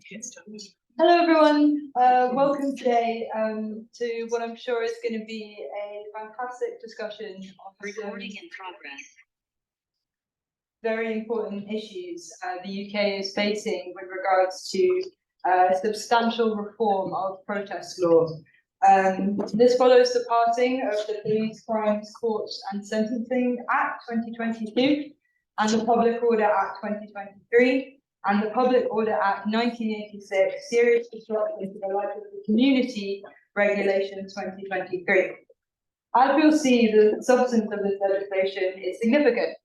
Hello everyone, welcome today to what I'm sure is going to be a fantastic discussion on recording in progress. Very important issues the UK is facing with regards to substantial reform of protest law. This follows the passing of the Police, Crimes, Courts and Sentencing Act 2022 and the Public Order Act 2023 and the Public Order Act 1986, Serious Disruption to the Life of the Community Regulation 2023. As we'll see, the substance of this legislation is significant.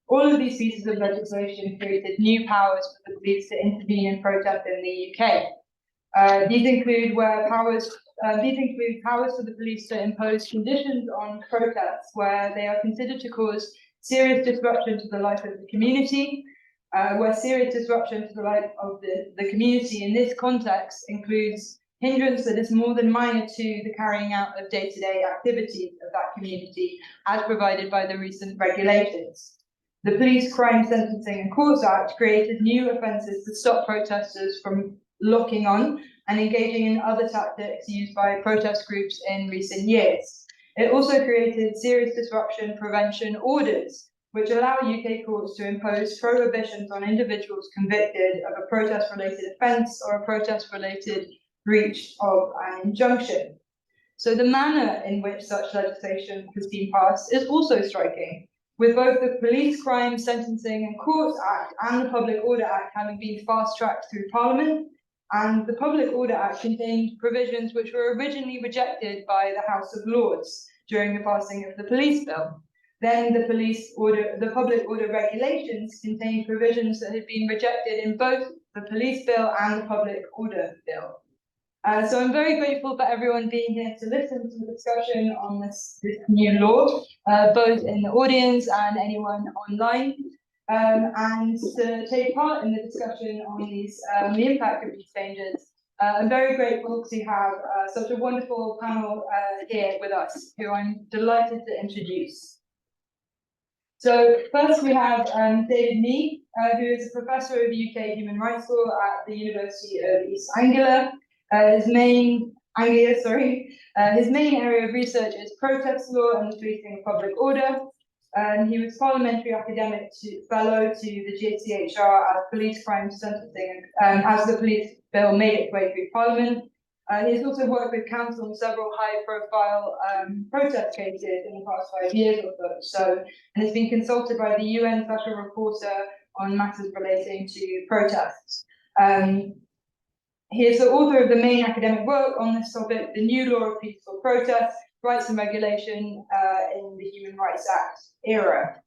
All of these pieces of legislation created new powers for the police to intervene in protest in the UK. These include powers for the police to impose conditions on protests where they are considered to cause serious disruption to the life of the community, where serious disruption to the life of the community in this context includes hindrance that is more than minor to the carrying out of day-to-day activities of that community, as provided by the recent regulations. The Police, Crime, Sentencing and Courts Act created new offences to stop protesters from locking on and engaging in other tactics used by protest groups in recent years. It also created serious disruption prevention orders, which allow UK courts to impose prohibitions on individuals convicted of a protest-related offence or a protest-related breach of an injunction. So the manner in which such legislation has been passed is also striking, with both the Police, Crime, Sentencing and Courts Act and the Public Order Act having been fast-tracked through Parliament, and the Public Order Act contained provisions which were originally rejected by the House of Lords during the passing of the Police Bill. Then the Public Order Regulations contained provisions that had been rejected in both the Police Bill and the Public Order Bill. So I'm very grateful for everyone being here to listen to the discussion on this new law, both in the audience and anyone online, and to take part in the discussion on the impact of these changes. I'm very grateful to have such a wonderful panel here with us, who I'm delighted to introduce. So first we have David Mee, who is a professor of UK human rights law at the University of East Anglia. His main area of research is protest law and the policing of public order. He was parliamentary academic fellow to the JCHR as police crime sentencing as the police bill made its way through Parliament. He's also worked with counsel on several high-profile protest cases in the past 5 years or so, and has been consulted by the UN Special Reporter on matters relating to protests. He is the author of the main academic work on this topic, The New Law of Peaceful Protest, Rights and Regulation in the Human Rights Act era.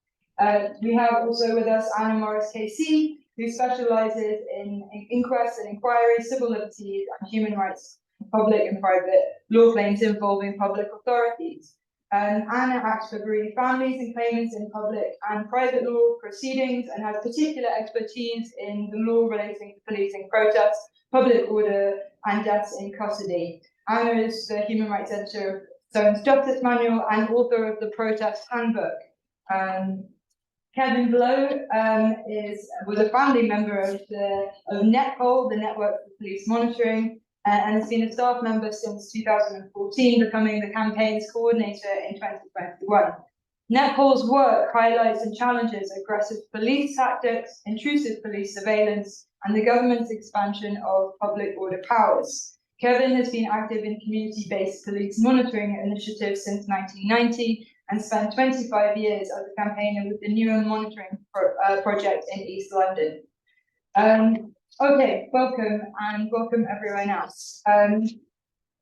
We have also with us Anna Morris KC, who specialises in inquests and inquiries, civil liberties and human rights, public and private law claims involving public authorities. Anna acts for bereaved families and claimants in public and private law proceedings and has particular expertise in the law relating to policing protests, public order and deaths in custody. Anna is the human rights editor of Stone's Justice Manual and author of the Protest Handbook. Kevin Blow was a family member of NetPol, the Network for Police Monitoring, and has been a staff member since 2014, becoming the campaign's coordinator in 2021. NetPol's work highlights and challenges aggressive police tactics, intrusive police surveillance, and the government's expansion of public order powers. Kevin has been active in community-based police monitoring initiatives since 1990 and spent 25 years as a campaigner with the Newer Monitoring Project in East London. Okay, welcome everyone else.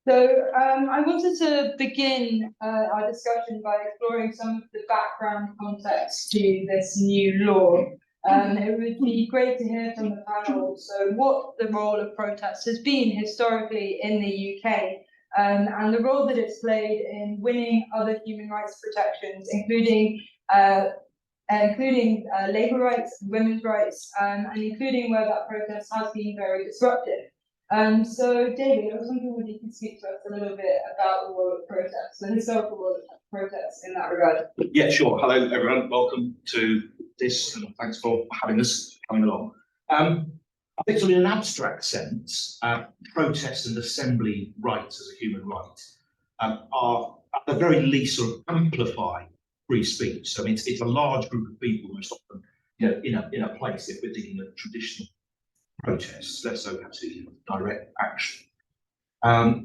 So I wanted to begin our discussion by exploring some of the background context to this new law. It would be great to hear from the panel so what the role of protest has been historically in the UK, and the role that it's played in winning other human rights protections, including labour rights, women's rights, and including where that protest has been very disruptive. So David, I was wondering whether you could speak to us a little bit about the role of protests, the historical role of protests in that regard. Yeah, sure. Hello everyone, welcome to this, and thanks for having us coming along. I think sort of in an abstract sense, protest and assembly rights as a human right are at the very least sort of amplify free speech. So I mean, it's a large group of people most often, in a place, if we're thinking of traditional protests, less so actually direct action.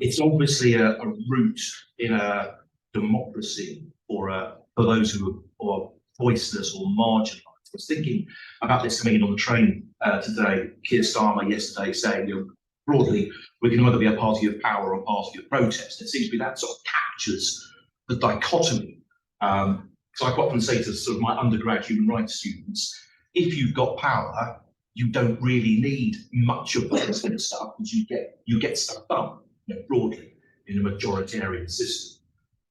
It's obviously a route in a democracy for those who are voiceless or marginalised. I was thinking about this coming in on the train today. Keir Starmer yesterday saying, broadly, we can either be a party of power or a party of protest. It seems to be that sort of captures the dichotomy. So I quite often say to sort of my undergrad human rights students, if you've got power, you don't really need much of this kind of stuff, because you get stuff done, broadly in a majoritarian system.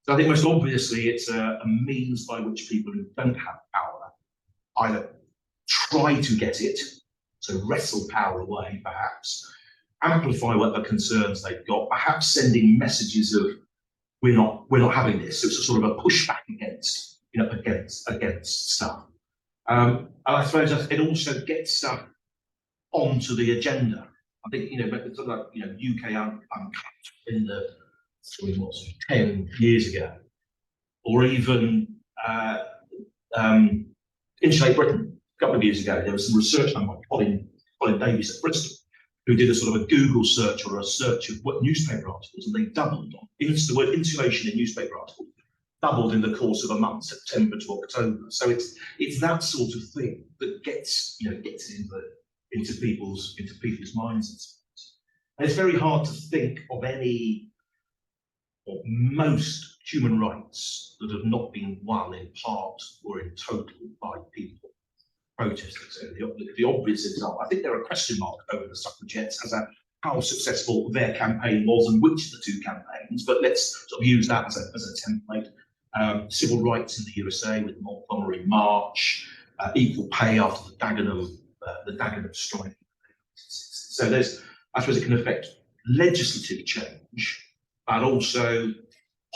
So I think most obviously it's a means by which people who don't have power either try to get it, so wrestle power away, perhaps, amplify whatever concerns they've got, perhaps sending messages of we're not having this. So it's a sort of a pushback against stuff. And I suppose it also gets stuff onto the agenda. I think UK Uncut in the 10 years ago, or even Insulate Britain a couple of years ago. There was some research done by Colin Davies at Bristol, who did a sort of a Google search or a search of what newspaper articles, and they doubled on the word insulation in newspaper articles, doubled in the course of a month, September to October. So it's that sort of thing that gets into people's minds. And it's very hard to think of any or most human rights that have not been won in part or in total by people protesting. So the obvious example, I think there are question marks over the suffragettes as to how successful their campaign was and which of the two campaigns, but let's sort of use that as a template. Civil rights in the USA with the Montgomery March, equal pay after the Dagenham strike. So I suppose it can affect legislative change, but also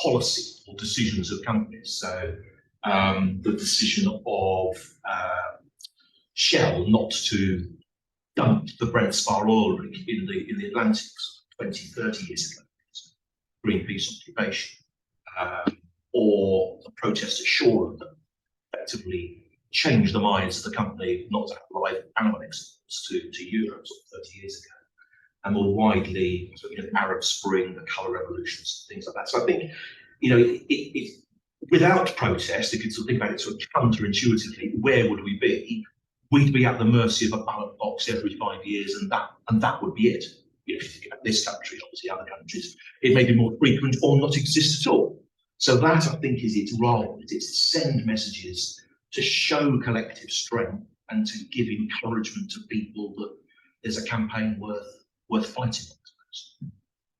policy or decisions of companies. So the decision of Shell not to dump the Brent Spar oil rig in the Atlantic 20, 30 years ago, Greenpeace occupation, or the protest at Shore that effectively changed the minds of the company not to have live animal exports to Europe 30 years ago, and more widely, Arab Spring, the colour revolutions, things like that. So I think, without protest, if you sort of think about it sort of counterintuitively, where would we be? We'd be at the mercy of a ballot box every 5 years, and that would be it. If you think about this country, obviously other countries, it may be more frequent or not exist at all. So that, I think, is its role. It's to send messages, to show collective strength, and to give encouragement to people that there's a campaign worth fighting on, I suppose.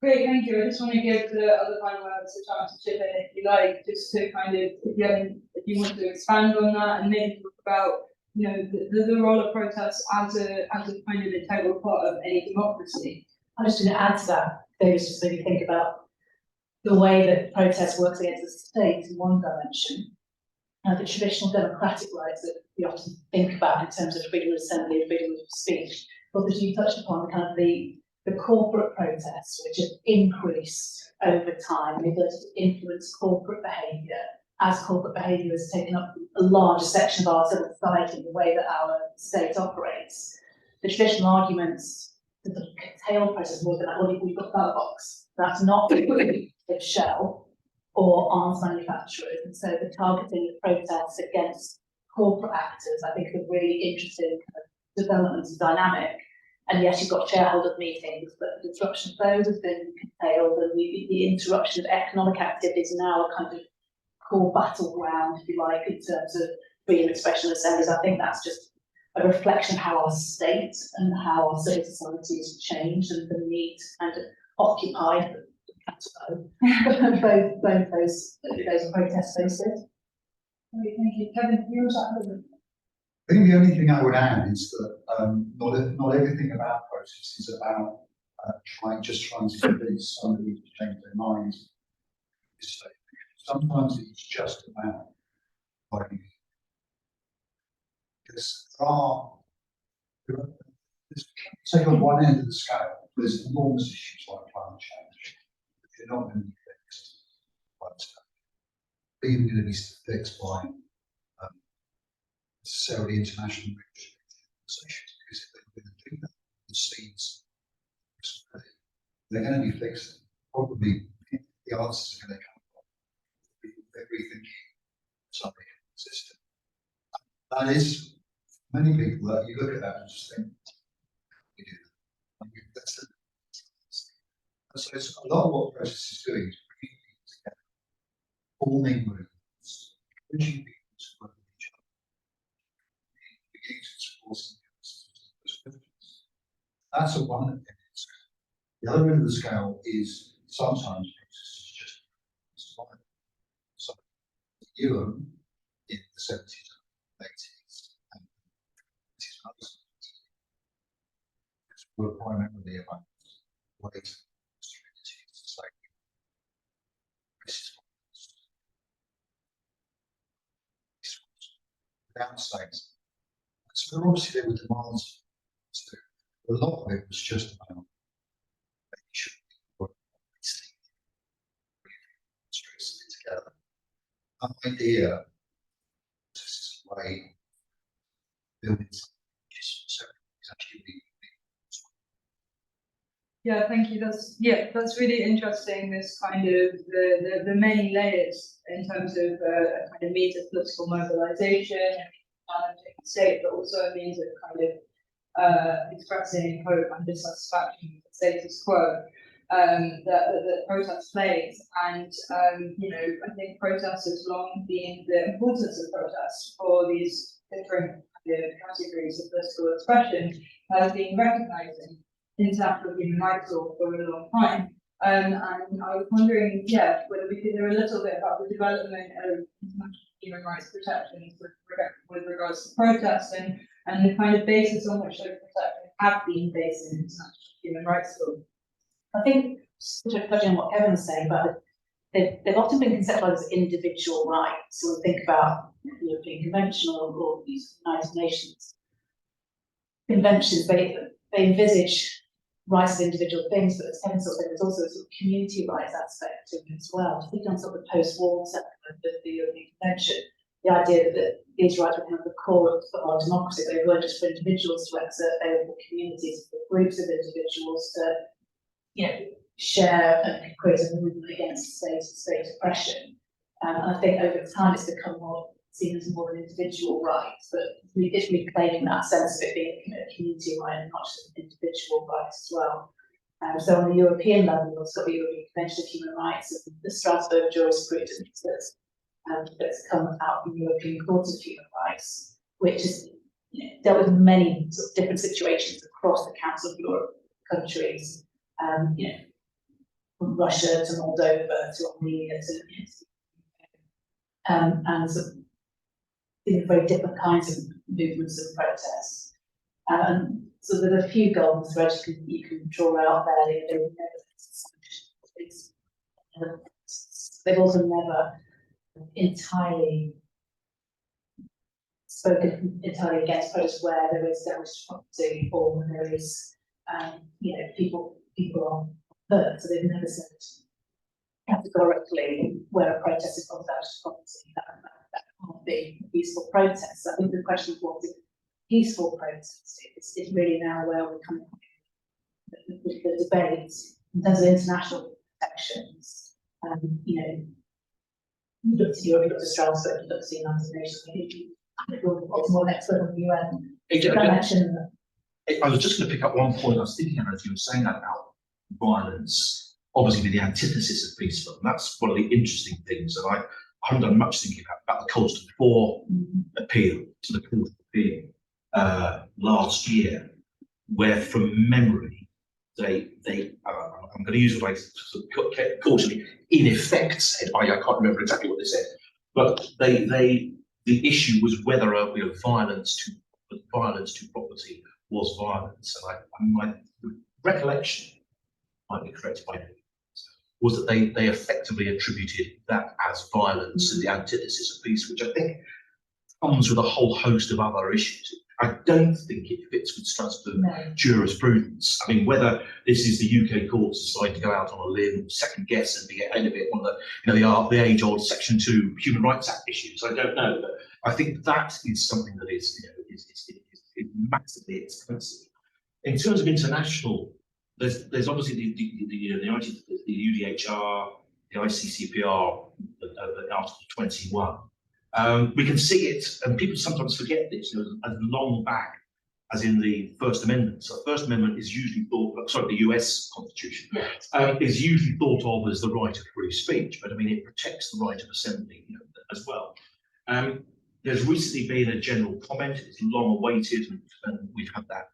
Great, thank you. I just want to give the other panelists a chance to chip in if you like, just to kind of, if you want to expand on that and maybe talk about, the role of protests as a kind of integral part of any democracy. I'm just going to add to that, David, just maybe think about the way that protest works against the state in one dimension, and the traditional democratic rights that we often think about in terms of freedom of assembly and freedom of speech. But as you touched upon, kind of the corporate protests, which have increased over time, the ability to influence corporate behaviour, as corporate behaviour has taken up a larger section of our civil society, the way that our state operates. The traditional arguments to sort of curtail protest more than that, well, we've got ballot box. That's not of Shell or arms manufacturers. And so the targeting of protests against corporate actors, I think, is a really interesting kind of development and dynamic. And yes, you've got shareholder meetings, but the disruption of those has been curtailed, and the interruption of economic activity is now a kind of core battleground, if you like, in terms of freedom of expression and assemblies. I think that's just a reflection of how our state and how our civil society has changed, and the need to kind of occupy both those protest spaces. Okay, thank you. Kevin, you want to I think the only thing I would add is that not everything about process is about trying to convince somebody to change their mind. Sometimes it's just about finding, because there take on one end of the scale, there's enormous issues like climate change. They're not going to be fixed by the scale. They're even going to be fixed by necessarily international organisations, because if they're going to do that, the seeds, they're going to be fixed. Probably the answers are going to come from rethinking something in the system. That is, many people that you look at that and just think, we do that. That's it. And so it's a lot of what process is doing is bringing people together, forming movements, encouraging people to work with each other, beginning to support those. That's a one end of the scale. The other end of the scale is sometimes process is just survival. So Europe in the 70s and 80s and 90s were primarily about ways opportunities to say without states. So obviously there were demands. So a lot of it was just about making sure people were together. An idea is a way building something is actually Yeah, thank you. That's really interesting. This kind of the many layers in terms of a kind of means of political mobilization and challenging the state, but also a means of kind of expressing hope and dissatisfaction with the status quo that protest plays. And you know, I think protest has long been the importance of protest for these different kind of categories of political expression has been recognizing international human rights law for a long time. And I was wondering, yeah, whether we could hear a little bit about the development of international human rights protections with regards to protests and the kind of basis on which those protections have been based in international human rights law. I think, sort of touching on what Kevin was saying about it, they've often been conceptualized as individual rights. So we think about the European Convention or these United Nations conventions, they envisage rights of individual things, but as Kevin sort of said, there's also a sort of community rights aspect to it as well. I think on sort of the post-war settlement of the European Convention, the idea that these rights were kind of the core of our democracy. They weren't just for individuals to exert, they were for communities, for groups of individuals to, you know, share and create a movement against state oppression. And I think over time it's become more seen as more an individual right, but it's reclaiming that sense of it being a community right and not just an individual right as well. So on the European level, we've got the European Convention of Human Rights and the Strasbourg jurisprudence that's come out from the European Court of Human Rights, which has dealt with many sort of different situations across the Council of Europe countries, from Russia to Moldova to Armenia to and sort of very different kinds of movements and protests. So there are a few golden threads you can draw out there. They've also never entirely spoken entirely against protests where there is damage to property or when there is, people are hurt. So they've never said categorically where a protest is called damage to property that can't be a peaceful protest. So I think the question of what is peaceful protest is really now where we're coming with the debate in terms of international protections. You look to Europe, you look to Strasbourg, you look to the United Nations. I think you're more an expert on the UN. I was just going to pick up one point. I was thinking, as you were saying that about violence, obviously the antithesis of peaceful. And that's one of the interesting things. And I haven't done much thinking about the Colston 4 appeal to the Court of Appeal last year, where from memory, I'm going to use what I cautiously in effect said. I can't remember exactly what they said, but the issue was whether violence to property was violence. And my recollection, might be corrected by me, was that they effectively attributed that as violence and the antithesis of peace, which I think comes with a whole host of other issues. I don't think it fits with Strasbourg No. jurisprudence. I mean, whether this is the UK courts decide to go out on a limb, second guess, and be ahead of it on the age-old Section 2 Human Rights Act issues, I don't know. But I think that is something that is massively expensive. In terms of international, there's obviously the UDHR, the ICCPR, Article 21. We can see it, and people sometimes forget this, as long back as in the First Amendment. So the First Amendment is usually the US Constitution, is usually thought of as the right of free speech, but I mean, it protects the right of assembly as well. There's recently been a general comment, it's long awaited, and we've had that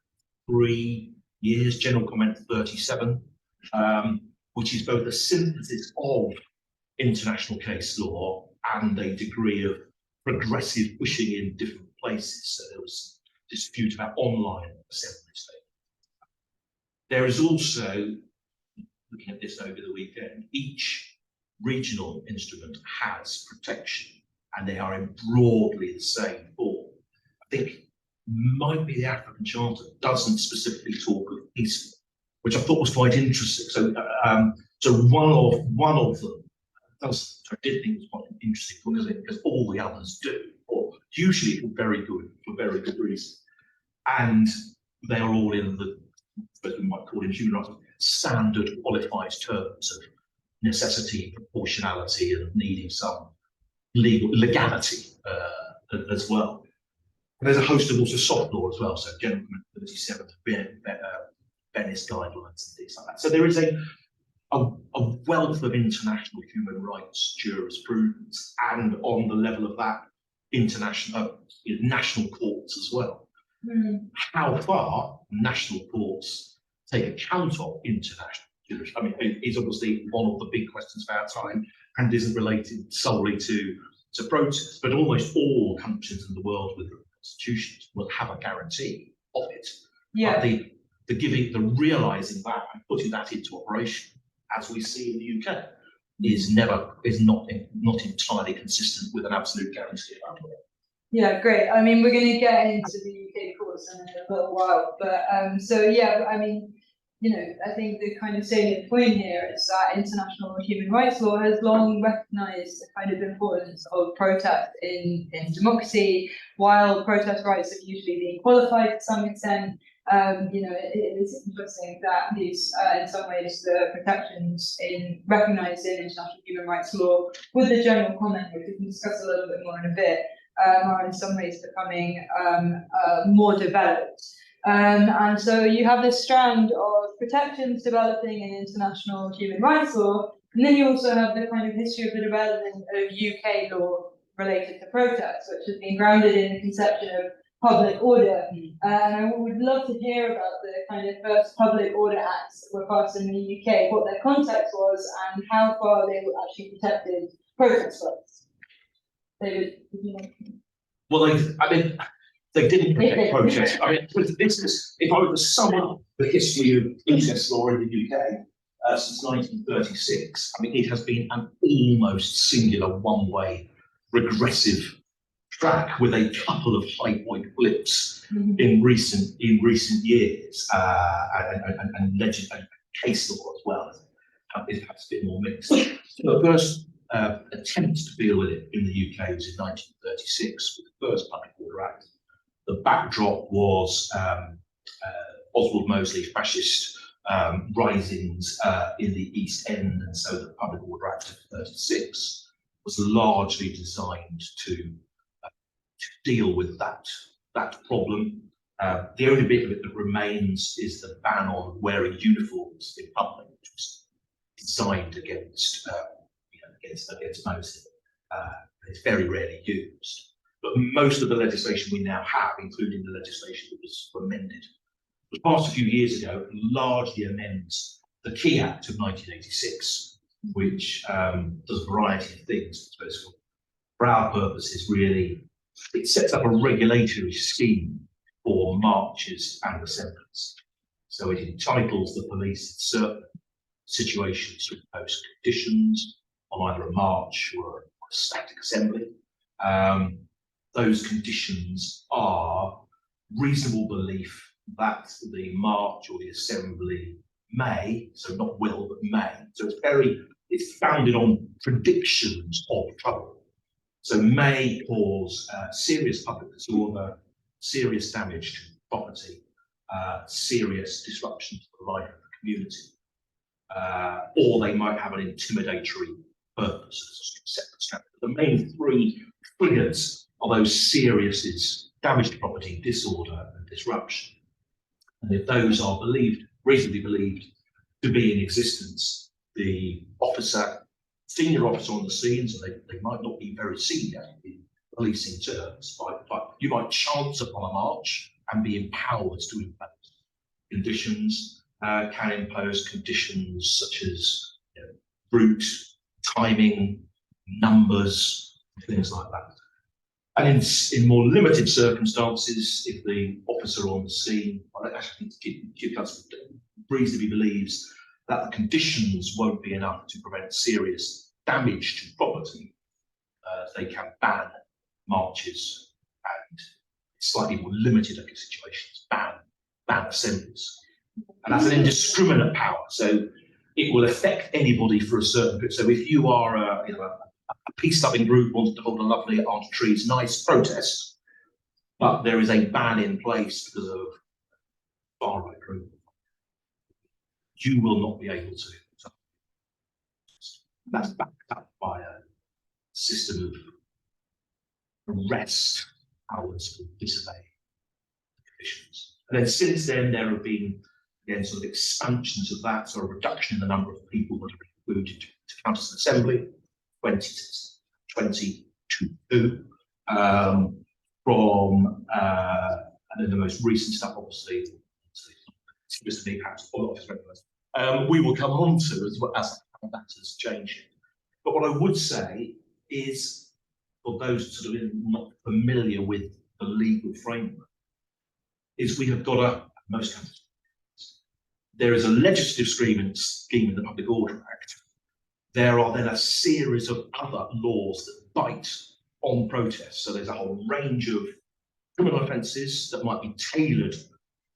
3 years, General Comment 37, which is both a synthesis of international case law and a degree of progressive pushing in different places. So there was dispute about online assembly statements. There is also, looking at this over the weekend, each regional instrument has protection, and they are in broadly the same form. I think might be the African Charter doesn't specifically talk of peace, which I thought was quite interesting. So one of them does, which I did think was quite interesting because all the others do, or usually for very good reason, and they are all in what we might call in human rights standard qualified terms of necessity, proportionality, and needing some legality as well. And there's a host of also soft law as well, so General Comment 37, Venice guidelines and things like that. So there is a wealth of international human rights jurisprudence, and on the level of that, international national courts as well. How far national courts take account of international jurisprudence, I mean, is obviously one of the big questions of our time, and isn't related solely to protests, but almost all countries in the world with constitutions will have a guarantee of it. Yeah. But the realising that and putting that into operation, as we see in the UK, is not entirely consistent with an absolute guarantee about it. Yeah, great. I mean, we're going to get into the UK courts in a little while, but so yeah, I mean, I think the kind of salient point here is that international human rights law has long recognised the kind of importance of protest in democracy. While protest rights have usually been qualified to some extent, it is interesting that these, in some ways, the protections recognised in international human rights law, with the general comment, which we can discuss a little bit more in a bit, are in some ways becoming more developed. And so you have this strand of protections developing in international human rights law, and then you also have the kind of history of the development of UK law related to protests, which has been grounded in the conception of public order. And I would love to hear about the kind of first public order acts that were passed in the UK, what their context was, and how far they were actually protected protest rights. David, would you like to? Well, they didn't protect protest. I mean, this is, if I were to sum up the history of protest law in the UK since 1936, I mean, it has been an almost singular one-way regressive track with a couple of high point blips in recent years, and case law as well. It has a bit more mixed. The first attempt to deal with it in the UK was in 1936 with the first Public Order Act. The backdrop was Oswald Mosley fascist risings in the East End, and so the Public Order Act of 36 was largely designed to deal with that problem. The only bit of it that remains is the ban on wearing uniforms in public, which was designed against Mosley. It's very rarely used. But most of the legislation we now have, including the legislation that was amended, was passed a few years ago, largely amends the Key Act of 1986, which does a variety of things. I suppose for our purposes, really, it sets up a regulatory scheme for marches and assemblies. So it entitles the police in certain situations to impose conditions on either a march or a static assembly. Those conditions are reasonable belief that the march or the assembly may, so not will, but may. So it's founded on predictions of trouble. So may cause serious public disorder, serious damage to property, serious disruption to the life of the community. Or they might have an intimidatory purpose. The main three triggers are those serious damage to property, disorder, and disruption. And if those are reasonably believed to be in existence, the senior officer on the scene, so they might not be very senior in policing terms, but you might chance upon a march and be empowered to impose conditions, can impose conditions such as route, timing, numbers, things like that. And in more limited circumstances, if the officer on the scene, reasonably believes that the conditions won't be enough to prevent serious damage to property, they can ban marches and slightly more limited situations, ban assemblies. And that's an indiscriminate power, so it will affect anybody for a certain period. So if you are a peace-loving group wanting to hold a lovely Aunt Trees nice protest, but there is a ban in place because of far-right group, you will not be able to. That's backed up by a system of arrest powers for disobeying conditions. And then since then, there have been, again, sort of expansions of that, so a reduction in the number of people that are included to count as an assembly, 20 to 2, and then the most recent stuff, obviously, perhaps we will come on to as well as that has changed. But what I would say is, for those sort of not familiar with the legal framework, is we have got most countries, there is a legislative scheme in the Public Order Act. There are then a series of other laws that bite on protests. So there's a whole range of criminal offences that might be tailored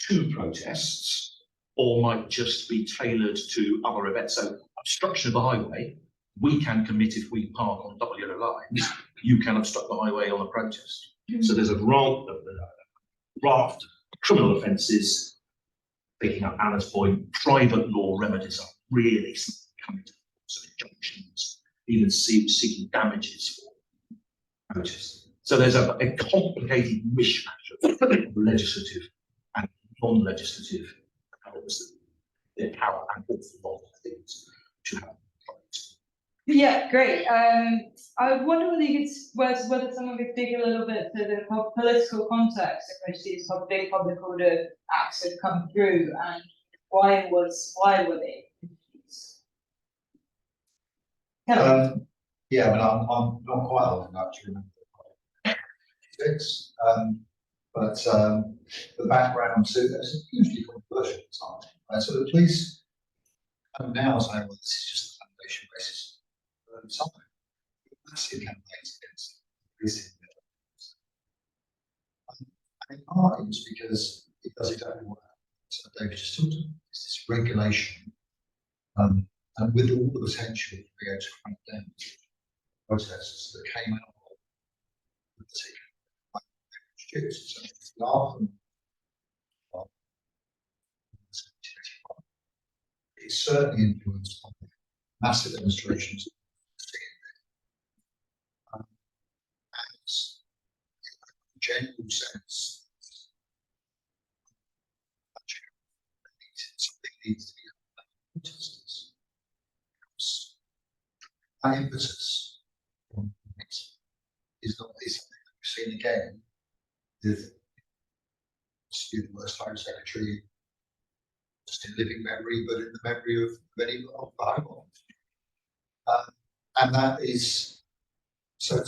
to protests or might just be tailored to other events. So obstruction of the highway, we can commit if we park on double yellow lines. You can obstruct the highway on a protest. So there's a raft of criminal offences. Picking up Anna's point, private law remedies are really coming to injunctions, even seeking damages for protests. So there's a complicated mishmash of legislative and non-legislative powers, their power and awful things to have. Yeah, great. I wonder whether someone could dig a little bit to the political context in which these big public order acts have come through, and why were they introduced? Yeah, but I'm not quite old enough to remember but the background to there's hugely controversial time. Right? So the police come now saying, well, this is just the foundation basis. Something massive campaigns against policing. And in part it was because it does exactly what David just talked about. It's this regulation, and with all the potential to be able to crack down protests that came out of the particular so often it's certainly influenced by massive demonstrations. General sense, something needs to be done by protesters. My emphasis on it is not something that we've seen again with the worst Home Secretary, just in living memory, but in the memory of many of the Home Office. And that is so.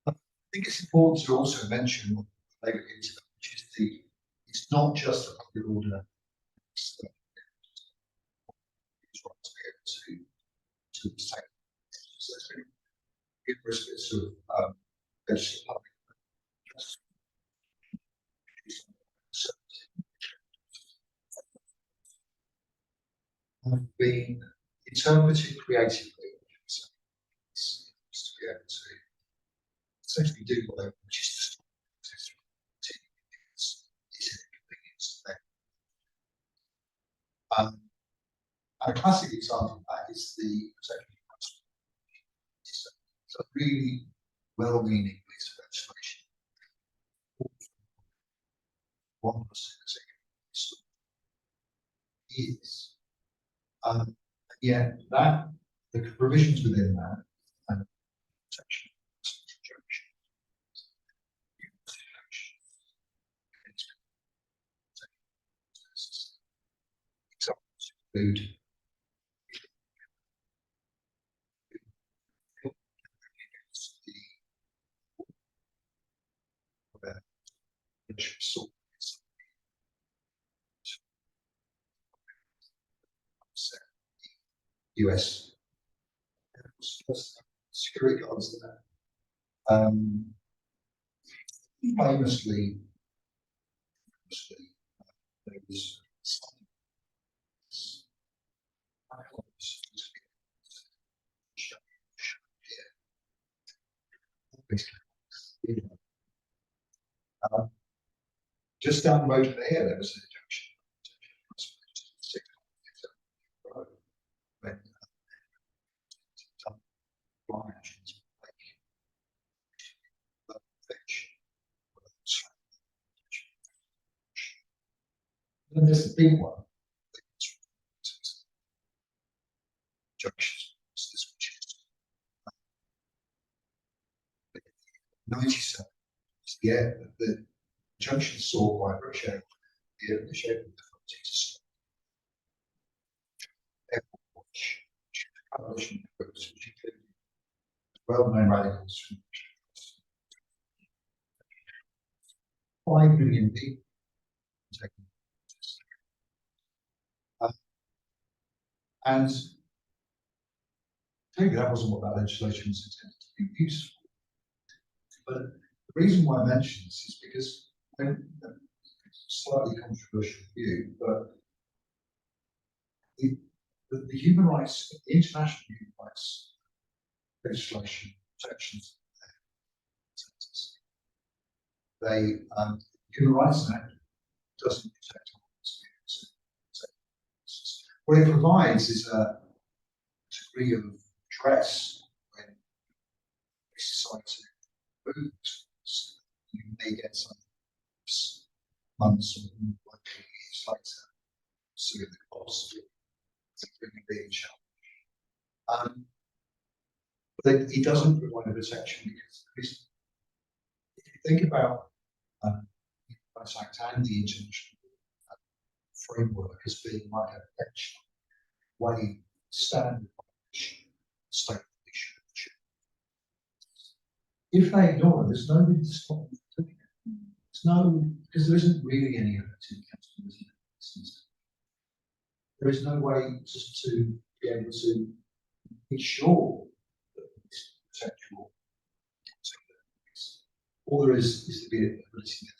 I think it's important to also mention what they get into, which is it's not just a public order. It's right to be able to protect. So there's been numerous bits of legislative public have been interpreted creatively to be able to essentially do what they want, which is to stop it's an inconvenience to them. And a classic example of that is the protection of customer. It's a really well-meaning piece of legislation. One is, yet that the provisions within that and protection of injunction examples include US security guards there. Famously, there was just down the road from here, there was an injunction. When actions then there's the big one. Injunctions. Which is 97. Yeah, the injunction sought by British Airways, the shape of the authority to stop airport watch, coalition groups, which include well-known radicals from 5 million people taking and clearly that wasn't what that legislation was intended to be used for. But the reason why I mention this is because it's a slightly controversial view, but the human rights, the international human rights legislation protections, Human Rights Act doesn't protect rights. What it provides is a degree of redress when we decide to move. You may get some months or more likely years later, so the cost of being challenged. But it doesn't provide a protection because if you think about the Rights Act and the international framework as being like a benchmark way standard by which state should. If they ignore it, there's nobody to stop them from doing it. Because there isn't really any effective accountability. There is no way just to be able to be sure that it's protectable. All there is to be ability to.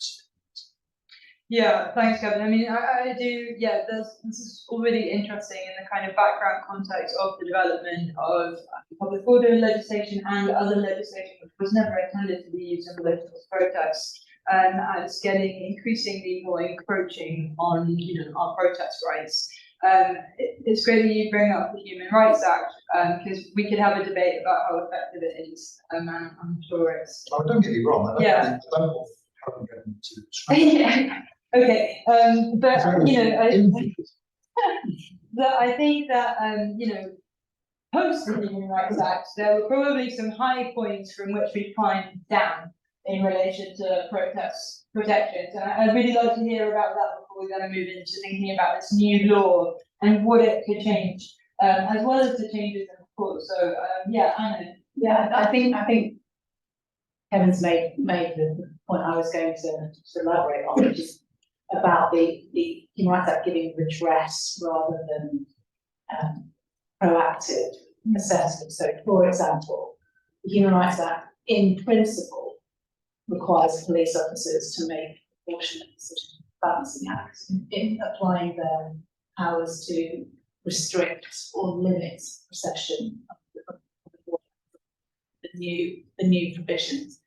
Yeah, thanks, Kevin. I mean, I do, yeah, this is all really interesting in the kind of background context of the development of public order legislation and other legislation, which was never intended to be used in political protests, and it's getting increasingly more encroaching on, our protest rights. It's great that you bring up the Human Rights Act, because we could have a debate about how effective it is, and I'm sure it's. Oh, don't get me wrong. I don't want to get into yeah. Okay, but I think that post the Human Rights Act, there were probably some high points from which we climbed down in relation to protest protections, and I'd really like to hear about that before we're going to move into thinking about this new law and what it could change, as well as the changes in the court. So yeah, Anna. Yeah, I think Kevin's made the point I was going to elaborate on, which is about the Human Rights Act giving redress rather than proactive assessment. So, for example, the Human Rights Act, in principle, requires police officers to make proportionate decisions, balancing acts in applying their powers to restrict or limit procession of the new provisions.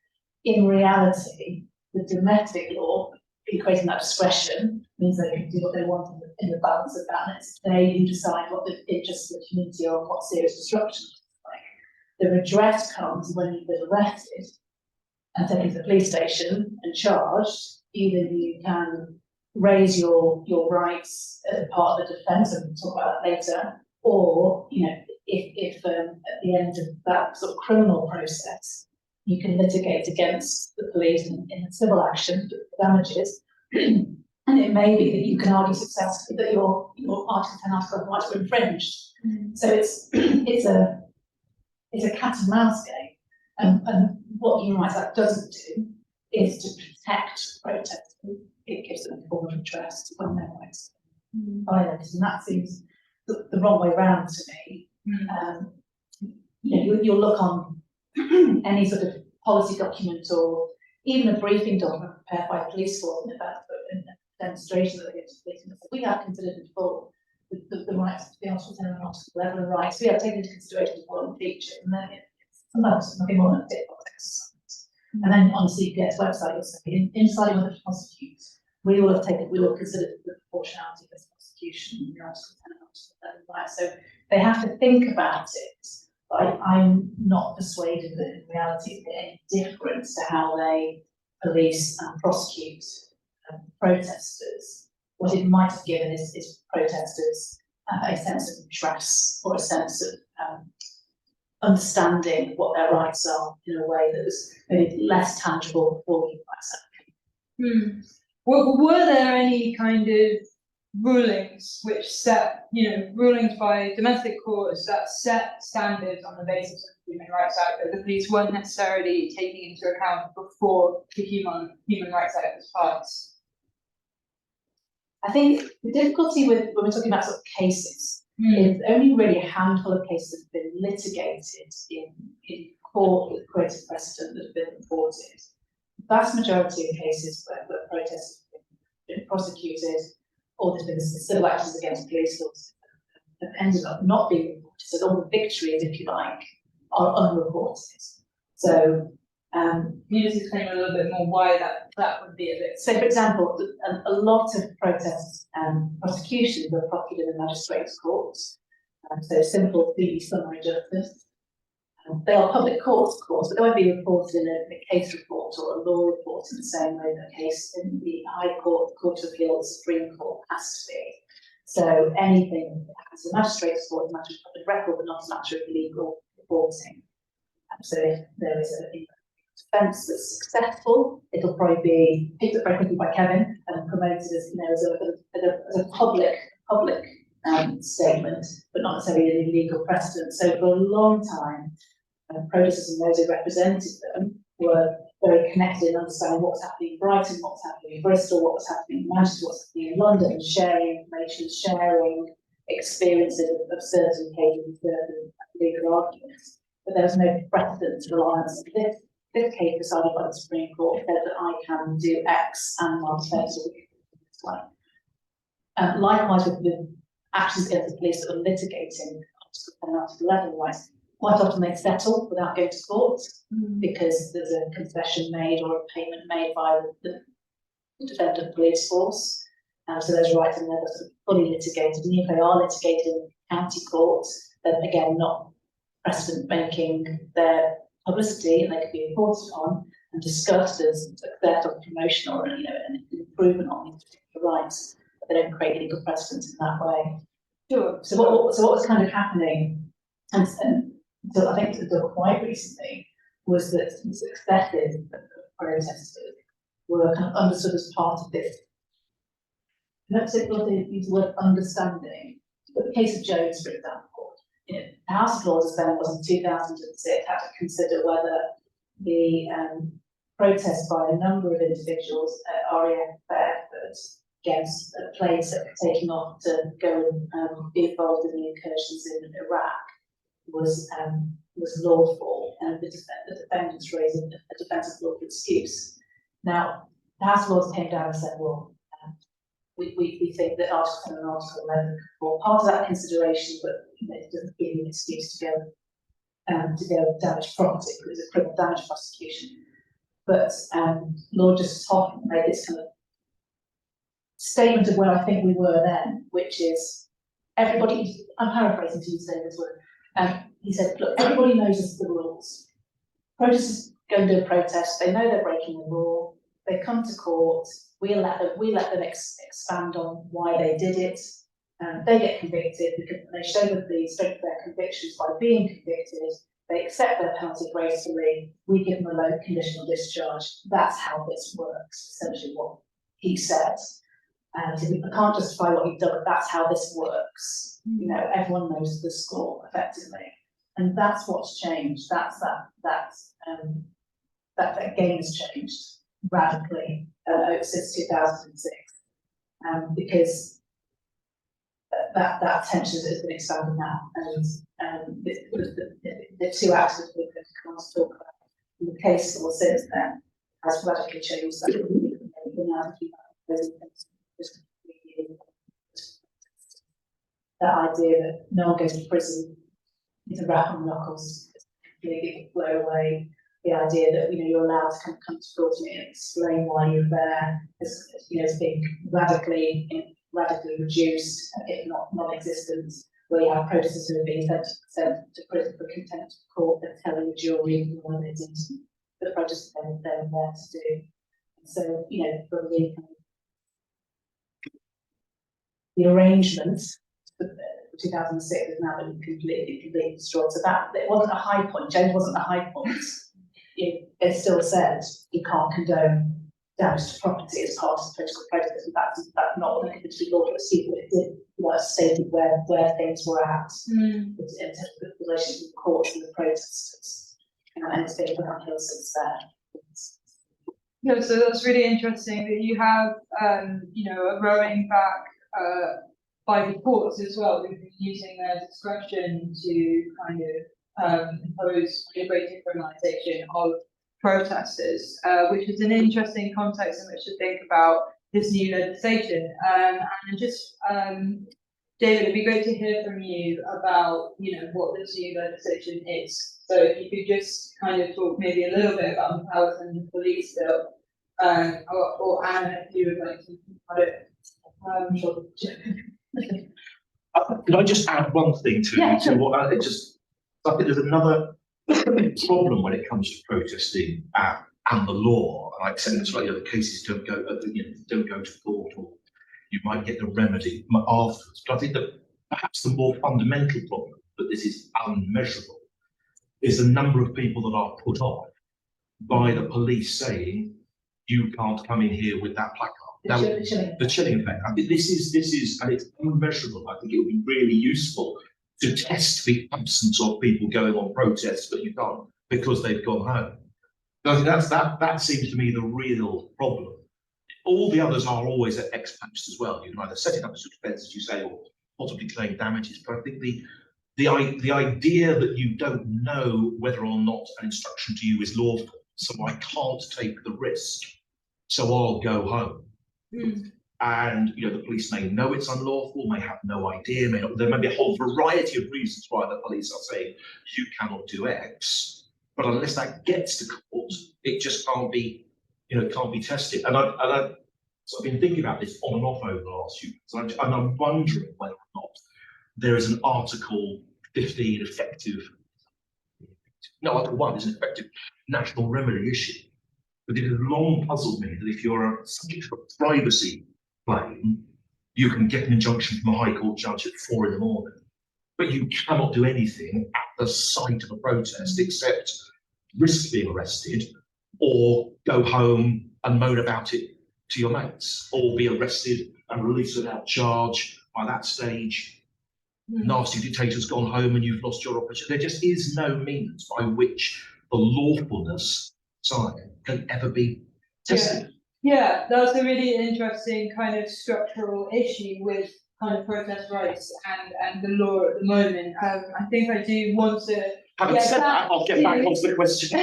In reality, the domestic law, in creating that discretion, means they can do what they want in the balance of that. And it's they who decide what the interests of the community are and what serious disruption is like. The redress comes when you've been arrested and taken to the police station and charged. Either you can raise your rights as part of the defence, and we'll talk about that later, or if at the end of that sort of criminal process, you can litigate against the police in a civil action for damages. And it may be that you can argue successfully that your Article 10 article rights were infringed. So it's a cat and mouse game. And what Human Rights Act doesn't do is to protect protesters. It gives them a form of redress when their rights are violated. And that seems the wrong way round to me. You'll look on any sort of policy document or even a briefing document prepared by a police force in a demonstration that they give to police. We have considered in full the rights to the Article 10 and Article 11 rights. We have taken into consideration the following features, and then it's nothing more than a tick box exercise. And then on the CPS website, you'll say in deciding whether to prosecute, we will have considered the proportionality of this prosecution in the Article 10 and Article 11 rights. So they have to think about it. I'm not persuaded that in reality it's any difference to how they police and prosecute protesters. What it might have given is protesters a sense of redress or a sense of understanding what their rights are in a way that was maybe less tangible before Human Rights Act. Were there any kind of rulings which set, rulings by domestic courts that set standards on the basis of the Human Rights Act that the police weren't necessarily taking into account before the Human Rights Act was passed? I think the difficulty when we're talking about sort of cases, is only really a handful of cases that have been litigated in court with creative precedent that have been reported. The vast majority of cases where protests have been prosecuted, or there's been civil actions against police forces have ended up not being reported. So all the victories, if you like, are unreported. So can you just explain a little bit more why that would be a bit? So, for example, a lot of protests and prosecutions were prosecuted in magistrates' courts. So simple, speedy, summary justice. They are public courts, of course, but they won't be reported in a case report or a law report in the same way that a case in the High Court, the Court of Appeal, the Supreme Court has to be. So anything that happens in the magistrates' court is a matter of public record, but not a matter of legal reporting. So if there is a offence that's successful, it'll probably be picked up very quickly by Kevin and promoted as a public statement, but not necessarily a legal precedent. So for a long time, protesters and those who represented them were very connected in understanding what was happening in Brighton, what was happening in Bristol, what was happening in Manchester, what was happening in London, sharing information, sharing experiences of certain cases, certain legal arguments. But there was no precedent to rely on. This case decided by the Supreme Court said that I can do X and my offence will be this way. Likewise with actions against the police that were litigating Article 10 and Article 11 rights, quite often they settle without going to court because there's a concession made or a payment made by the defendant police force. So those rights are never sort of fully litigated. And if they are litigated in county court, then again not precedent making their publicity, and they could be reported on and discussed as success or promotion or an improvement on these particular rights, but they don't create legal precedent in that way. Sure. So what was kind of happening, and so I think until quite recently, was that the successes of protesters were kind of understood as part of this. Let's say they use the word understanding. But the case of Jones, for example, the House of Lords then was in 2006 had to consider whether the protest by a number of individuals at RAF Fairford against planes that were taking off to go and be involved in the incursions in Iraq was lawful, and the defendants raised a defence of lawful excuse. Now, the House of Lords came down and said, well, we think that Article 10 and Article 11 are part of that consideration, but it doesn't give you an excuse to go damage property because it's a criminal damage prosecution. But Lord Justice Hoffman made this kind of statement of where I think we were then, which is everybody, I'm paraphrasing to you saying this word, he said, look, everybody knows the rules. Protesters go and do a protest, they know they're breaking the law, they come to court, we let them expand on why they did it, they get convicted, they show the strength of their convictions by being convicted, they accept their penalty gracefully, we give them a low conditional discharge. That's how this works, essentially what he said. And I can't justify what you've done, but that's how this works. You know, everyone knows the score effectively. And that's what's changed. That game has changed radically since 2006, because that tension has been expanded now, and the two actors we're going to come on to talk about in the case law since then has radically changed that idea that no one goes to prison with a rap on knuckles, completely blow away. The idea that you're allowed to come to court and explain why you're there has been radically reduced, if not non-existent. Where you have protesters who are being sent to prison for contempt of court, they're telling the jury why they did the protest they're there to do. And so from the arrangement for 2006 has now been completely destroyed. So that it wasn't a high point. James wasn't a high point. It still said you can't condone damage to property as part of political prejudice. That's not what the law was. It did stated where things were at in terms of the relationship with the courts and the protesters, and it's been put on hill since then. No, so that's really interesting that you have a rowing back by the courts as well, who've been using their discretion to kind of impose greater criminalisation of protesters, which is an interesting context in which to think about this new legislation. And just, David, it'd be great to hear from you about, what this new legislation is. So if you could just kind of talk maybe a little bit about the powers and the police bill, or Anna, if you would like to talk about it. Could I just add one thing to what I think there's another problem when it comes to protesting and the law. And I accept that's right. The cases don't go to court, or you might get the remedy afterwards. But I think that perhaps the more fundamental problem, but this is unmeasurable, is the number of people that are put off by the police saying you can't come in here with that placard. The chilling effect. I think this is, and it's unmeasurable. I think it would be really useful to test the absence of people going on protests, but you can't because they've gone home. I think that seems to me the real problem. All the others are always at ex post as well. You can either set it up as a defence, as you say, or possibly claim damages. But I think the idea that you don't know whether or not an instruction to you is lawful, so I can't take the risk, so I'll go home. And the police may know it's unlawful, may have no idea, there may be a whole variety of reasons why the police are saying you cannot do X, but unless that gets to court, it just can't be, can't be tested. And I've been thinking about this on and off over the last few months, and I'm wondering whether or not there is an Article 15 Article 1 is an effective national remedy issue. But it has long puzzled me that if you're a subject of a privacy claim, you can get an injunction from a High Court judge at 4 a.m, but you cannot do anything at the site of a protest except risk being arrested or go home and moan about it to your mates, or be arrested and released without charge. By that stage, nasty dictator's gone home and you've lost your opportunity. There just is no means by which the lawfulness side can ever be tested. Yeah, that's a really interesting kind of structural issue with kind of protest rights and the law at the moment. I think I do want to. Having said that, I'll get back onto the question.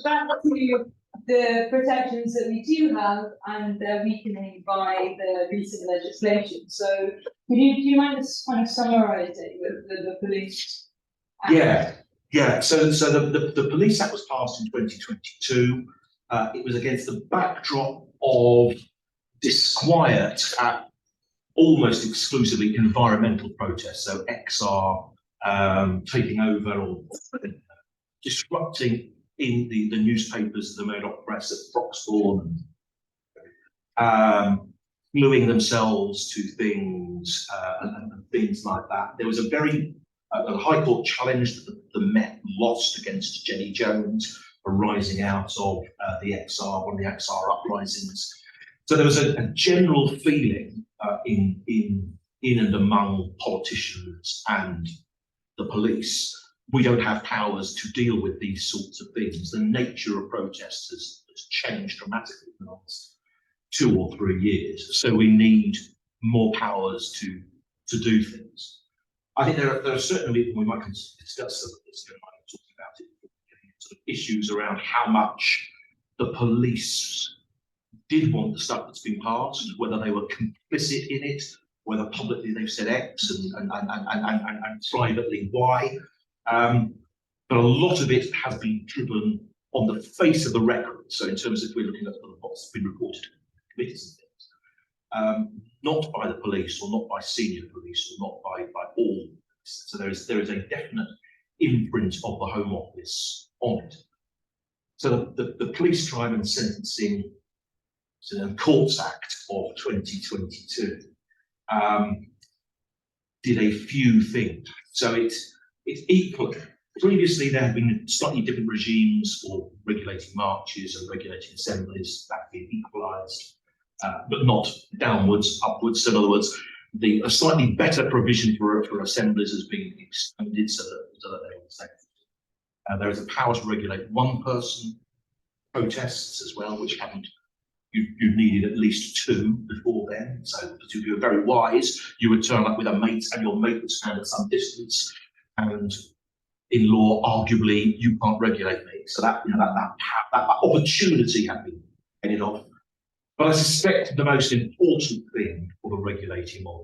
Back to the protections that we do have and they're weakening by the recent legislation. So do you mind just kind of summarising the police? Yeah. So the Police Act was passed in 2022. It was against the backdrop of disquiet at almost exclusively environmental protests. So XR taking over or disrupting in the newspapers, the Murdoch press at Foxbourne, gluing themselves to things and things like that. There was a very the High Court challenged the Met lost against Jenny Jones arising out of the XR, one of the XR uprisings. So there was a general feeling in and among politicians and the police, we don't have powers to deal with these sorts of things. The nature of protests has changed dramatically in the last 2 or 3 years. So we need more powers to do things. I think there are certainly, we might discuss some of this, talking about it, sort of issues around how much the police did want the stuff that's been passed, whether they were complicit in it, whether publicly they've said X and privately Y. But a lot of it has been driven on the face of the record. So in terms of, if we're looking at what's been reported to committees and things, not by the police or not by senior police or not by all. So there is a definite imprint of the Home Office on it. So the Police Crime and Sentencing Courts Act of 2022 did a few things. So it's equal. Previously, there have been slightly different regimes for regulating marches and regulating assemblies that have been equalised, but not downwards, upwards. So in other words, a slightly better provision for assemblies has been extended so that they're all the same. There is a power to regulate one-person protests as well, which haven't. You needed at least 2 before then. So if you were very wise, you would turn up with a mate and your mate would stand at some distance. And in law, arguably, you can't regulate me. So that opportunity had been headed off. But I suspect the most important thing for the regulating of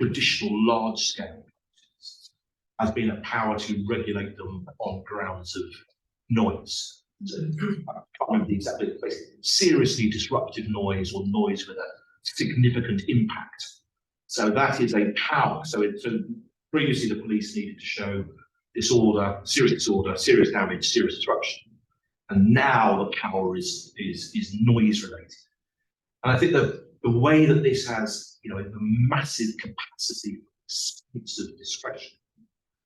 traditional large-scale protests has been a power to regulate them on grounds of noise. So, I can't remember the exact, but basically seriously disruptive noise or noise with a significant impact. So that is a power. So previously the police needed to show disorder, serious damage, serious disruption. And now the power is noise related. And I think the way that this has, a massive capacity for of discretion.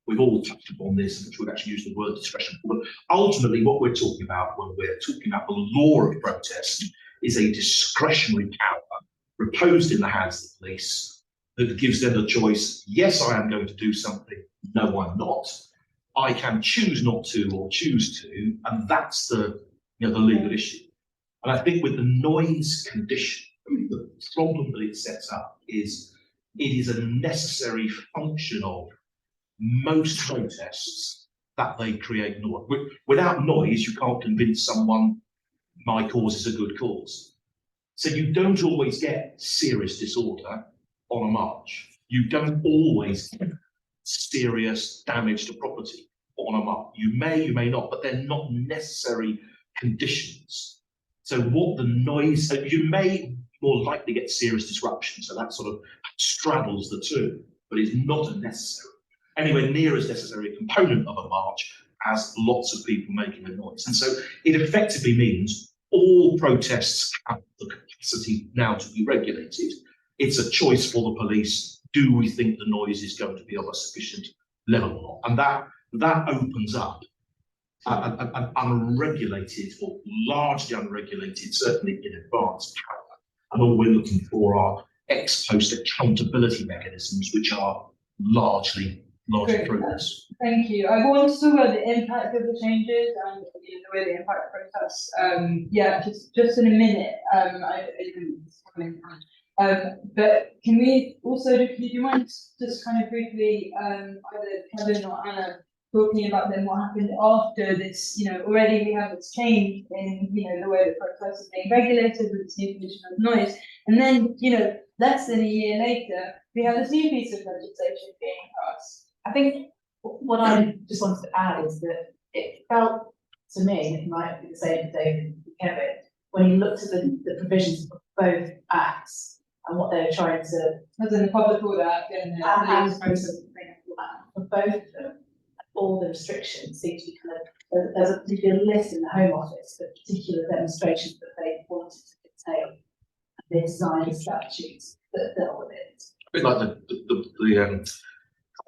We've all touched upon this, which we've actually used the word discretion for. But ultimately, what we're talking about when we're talking about the law of protest is a discretionary power reposed in the hands of the police that gives them the choice, yes, I am going to do something, no, I'm not. I can choose not to or choose to, and that's the legal issue. And I think with the noise condition, the problem that it sets up is it is a necessary function of most protests that they create noise. Without noise, you can't convince someone my cause is a good cause. So you don't always get serious disorder on a march. You don't always get serious damage to property on a march. You may not, but they're not necessary conditions. So what the noise, you may more likely get serious disruption. So that sort of straddles the two, but it's not a necessary, anywhere near as necessary a component of a march as lots of people making a noise. And so it effectively means all protests have the capacity now to be regulated. It's a choice for the police. Do we think the noise is going to be of a sufficient level or not? And that opens up an unregulated or largely unregulated, certainly in advance power. And all we're looking for are ex post accountability mechanisms, which are largely progress. Thank you. I want to talk about the impact of the changes and the way they impact protests. Just in a minute. But can we also, do you mind just kind of briefly, either Kevin or Anna, talking about then what happened after this, already we have this change in, the way that protests are being regulated with this new condition of noise. And then, less than a year later, we have this new piece of legislation being passed. I think what I just wanted to add is that it felt to me, it might be the same for David and Kevin, when you looked at the provisions of both acts and what they were trying to. As in the Public Order Act and the process. For both of them, all the restrictions seem to be kind of, there's a particular list in the Home Office of particular demonstrations that they wanted to curtail. And they designed statutes that dealt with it. A bit like the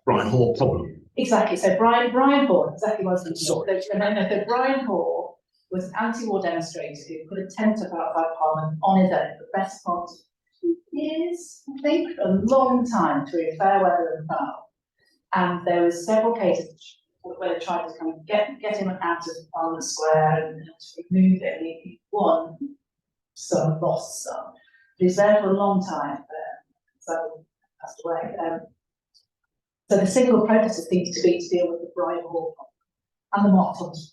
Brian Hall problem. Exactly. So Brian Hall, exactly what I was going to say. So Brian Hall was an anti-war demonstrator who put a tent up outside Parliament on his own for the best part of 2 years, I think, a long time through fair weather and foul. And there were several cases where they tried to kind of get him out of Parliament Square and to remove it. And he won some, lost some. He was there for a long time, so passed away. So the single protester seems to be to deal with the Brian Hall and the Mark Thompson.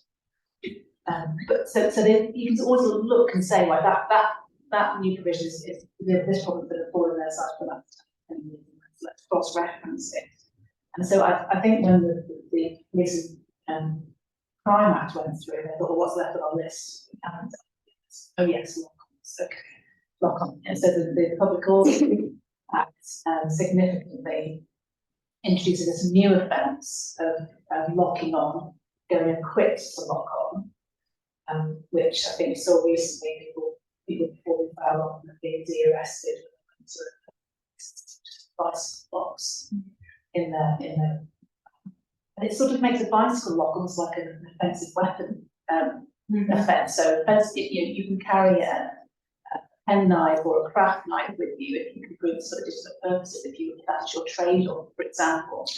But so you can always look and say, right, that new provision is this problem that have fallen their side for that, and let's cross-reference it. And so I think when the Police and Crime Act went through, they thought, well, what's left on our list? Oh yes, lock-ons. Okay, lock-on. And so the Public Order Act significantly introduces this new offence of locking on, going equipped to lock on, which I think we saw recently, people before they foul on and being de-arrested bicycle locks in their and it sort of makes a bicycle lock almost like an offensive weapon offence. So you can carry a penknife or a craft knife with you if you can bring sort of different purposes, if that's your trade, or for example,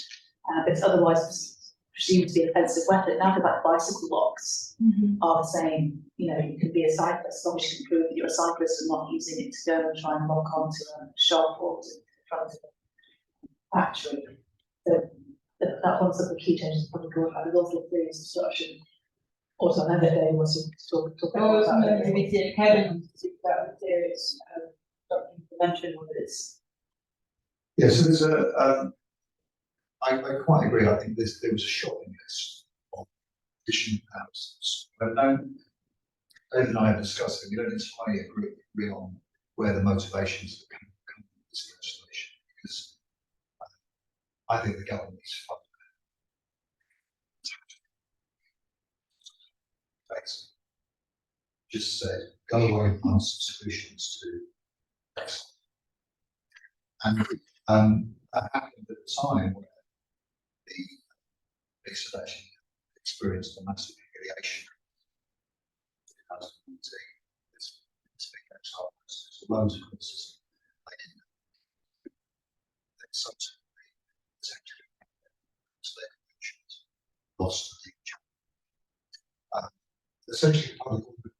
but it's otherwise presumed to be an offensive weapon. Now, like bicycle locks are the same. You can be a cyclist as long as you can prove that you're a cyclist and not using it to go and try and lock onto a shop or to front of a factory. So that one's of the key changes probably go about. There's also free construction. Also, another day was to talk about that. Maybe Kevin wants to speak about the theories of document prevention or this. Yeah, so there's I quite agree. I think there was a shopping list of additional houses. But David and I have discussed it. We don't entirely agree on where the motivations come from this legislation, because I think the government is funded. Just said, go away and find some solutions to Brexit. And that happened at the time where the police had actually experienced a massive humiliation in 2019. This big exile process, loads of criticism. They didn't. They subsequently essentially their convictions, lost the teacher. Essentially, public order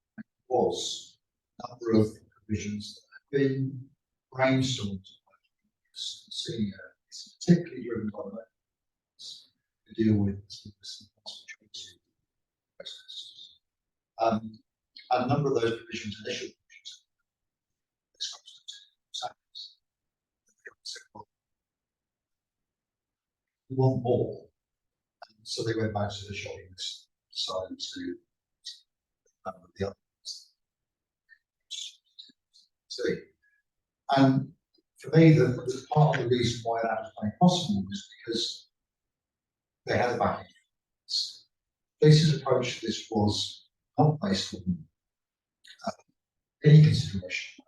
was a number of provisions that had been brainstormed by senior, particularly driven by those who deal with the majority processes. And a number of those provisions, initial provisions, we want more. And so they went back to the shopping list, decided to the others. And for me, the part of the reason why that was made possible was because they had a backing. Police's approach to this was not based on any consideration,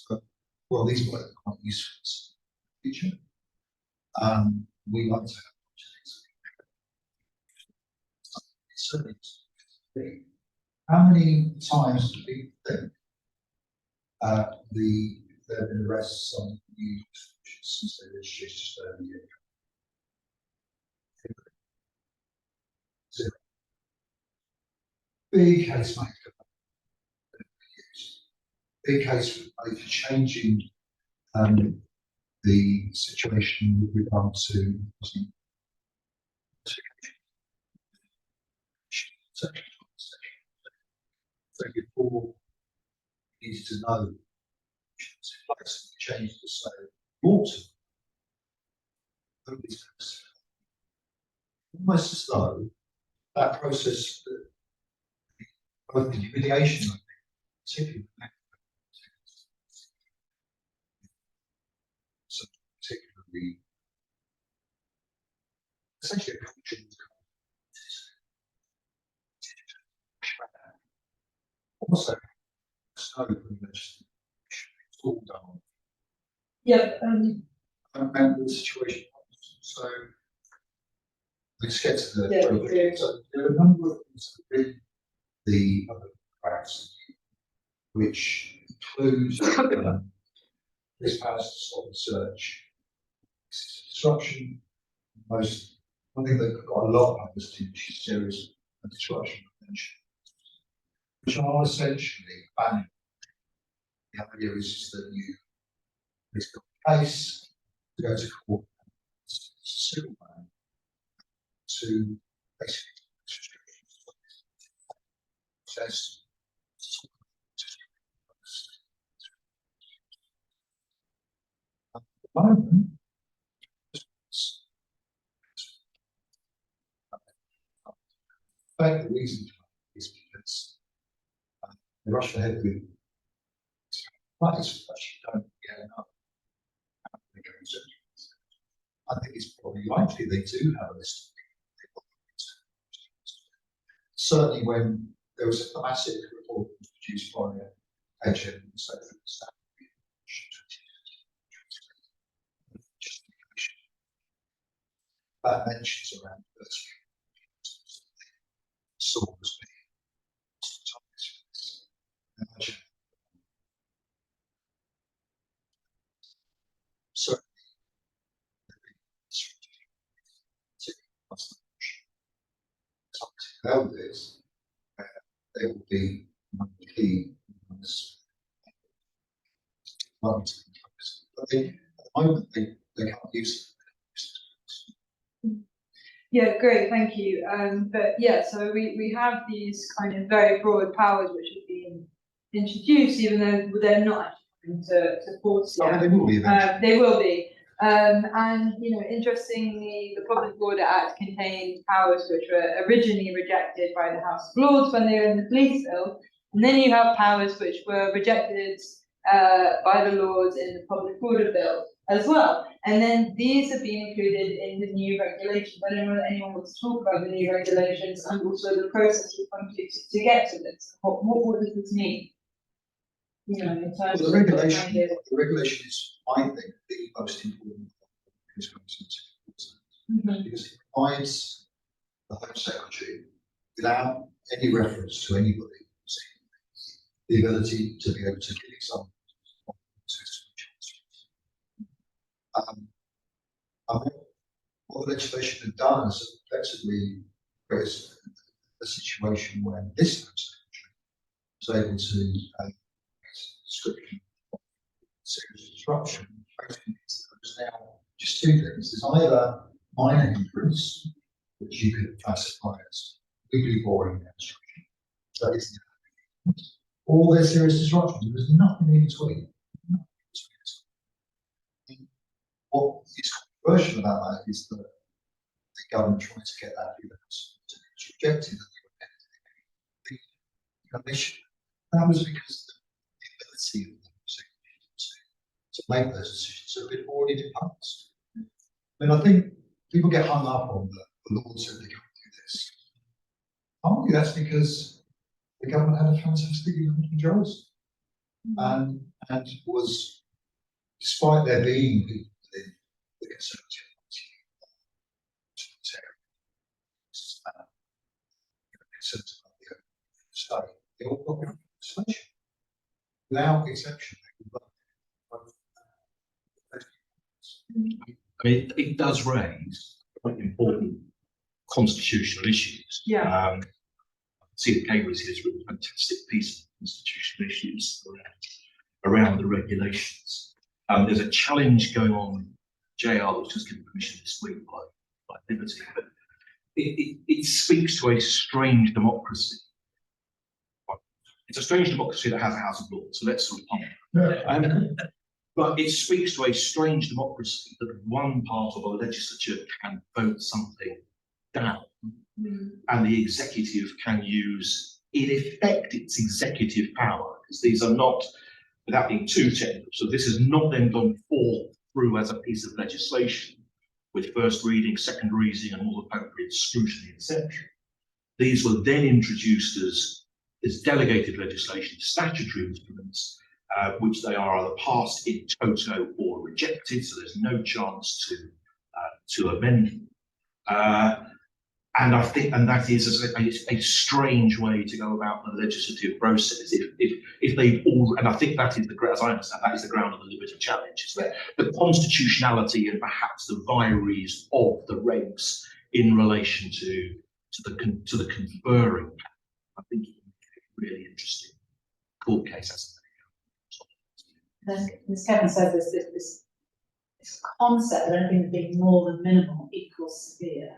but well, these were quite useful in the future. We like to have certainly. How many times do people think there have been arrests on new since they were introduced just over a year ago? Zero. Big case maker. Big case maker changing the situation with regard to section. So before you needed to know it's in place, you changed to say water. Nobody's going to say that. Almost as though that process, both the humiliation, I think, particularly so particularly essentially a culture also snow pretty much it's all done. Yeah, And the situation. So let's get to the Yeah, so there are a number of things within the other cracks which include this powers to stop and search, disruption, most one thing that got a lot of publicity, which is serious disruption prevention, which are essentially banning. The idea is that you it's got a case to go to court, it's a civil man to basically says at the moment, the reason for that is because they rush ahead with place, but you don't get enough. I think it's probably likely they do have a list of people. Certainly when there was a classic report produced by HM and so forth, that mentions around swords being certainly held this, they will be one of the key ones. But they, at the moment, they can't use it. yeah, great, thank you. But yeah, so we have these kind of very broad powers which have been introduced, even though they're not actually to force I yet. mean, they will be eventually. They will be. And you know, interestingly, the Public Order Act contained powers which were originally rejected by the House of Lords when they were in the police bill, and then you have powers which were rejected by the Lords in the Public Order Bill as well. And then these have been included in the new regulations. I don't know whether anyone wants to talk about the new regulations and also the process we're going to get to this. What does this mean? You know, in terms Well, the of regulation is, I think, the most important because it provides the Home Secretary, without any reference to anybody, the ability to be able to give examples of what the legislation had done is effectively creates a situation where this Home Secretary was able to description of serious disruption. There's now just two things. There's either minor hindrance, which you could classify as legally boring demonstration, that is the or there's serious disruption. There's nothing in between. What is controversial about that is that the government trying to get that it's rejected. That was because the ability of the to make those decisions have been already imposed. I mean, I think people get hung up on the laws that they can't do this. I argue that's because the government had a fantastic majority and was, despite there being people within the Conservative Party, they all got their own legislation. Without exception, I mean, it does raise quite important constitutional issues. Yeah. See, Cambridge has written a fantastic piece of constitutional issues around the regulations. There's a challenge going on. JR was just given permission this week by Liberty, but it speaks to a strange democracy. It's a strange democracy that has a House of Lords, so let's sort of pump. But it speaks to a strange democracy that one part of a legislature can vote something down, and the executive can use, in effect, its executive power, because these are not, without being too technical, so this has not then gone through as a piece of legislation with first reading, second reading, and all appropriate scrutiny, etc. These were then introduced as delegated legislation, statutory instruments, which they are either passed in toto or rejected, so there's no chance to amend them. And I think, and that is a strange way to go about the legislative process. If they've all, and I think that is as I understand, that is the ground of the Liberty Challenge, is that the constitutionality and perhaps the vagaries of the regs in relation to the conferring. I think it's a really interesting court case. As Kevin says, this concept of anything being more than minimal equals severe.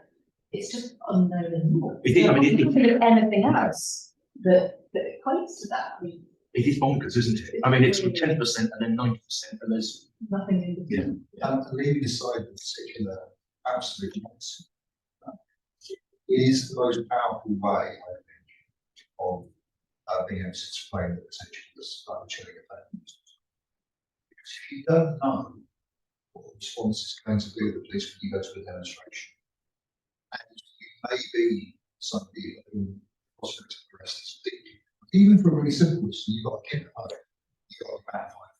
It's just unknown anymore. Anything else that equates to that. I mean, it is bonkers, isn't it? I mean, it's from 10% and then 90%, and there's nothing in between. And leaving aside the particular absolute maximum, is the most powerful way, I think, of being able to explain the potential of this chilling effect. Because if you don't know what the response is going to be of the police when you go to a demonstration, and you may be somebody who prospect of arrest is big, even for a really simple issue, you've got a kid at home, you've got a bad fight.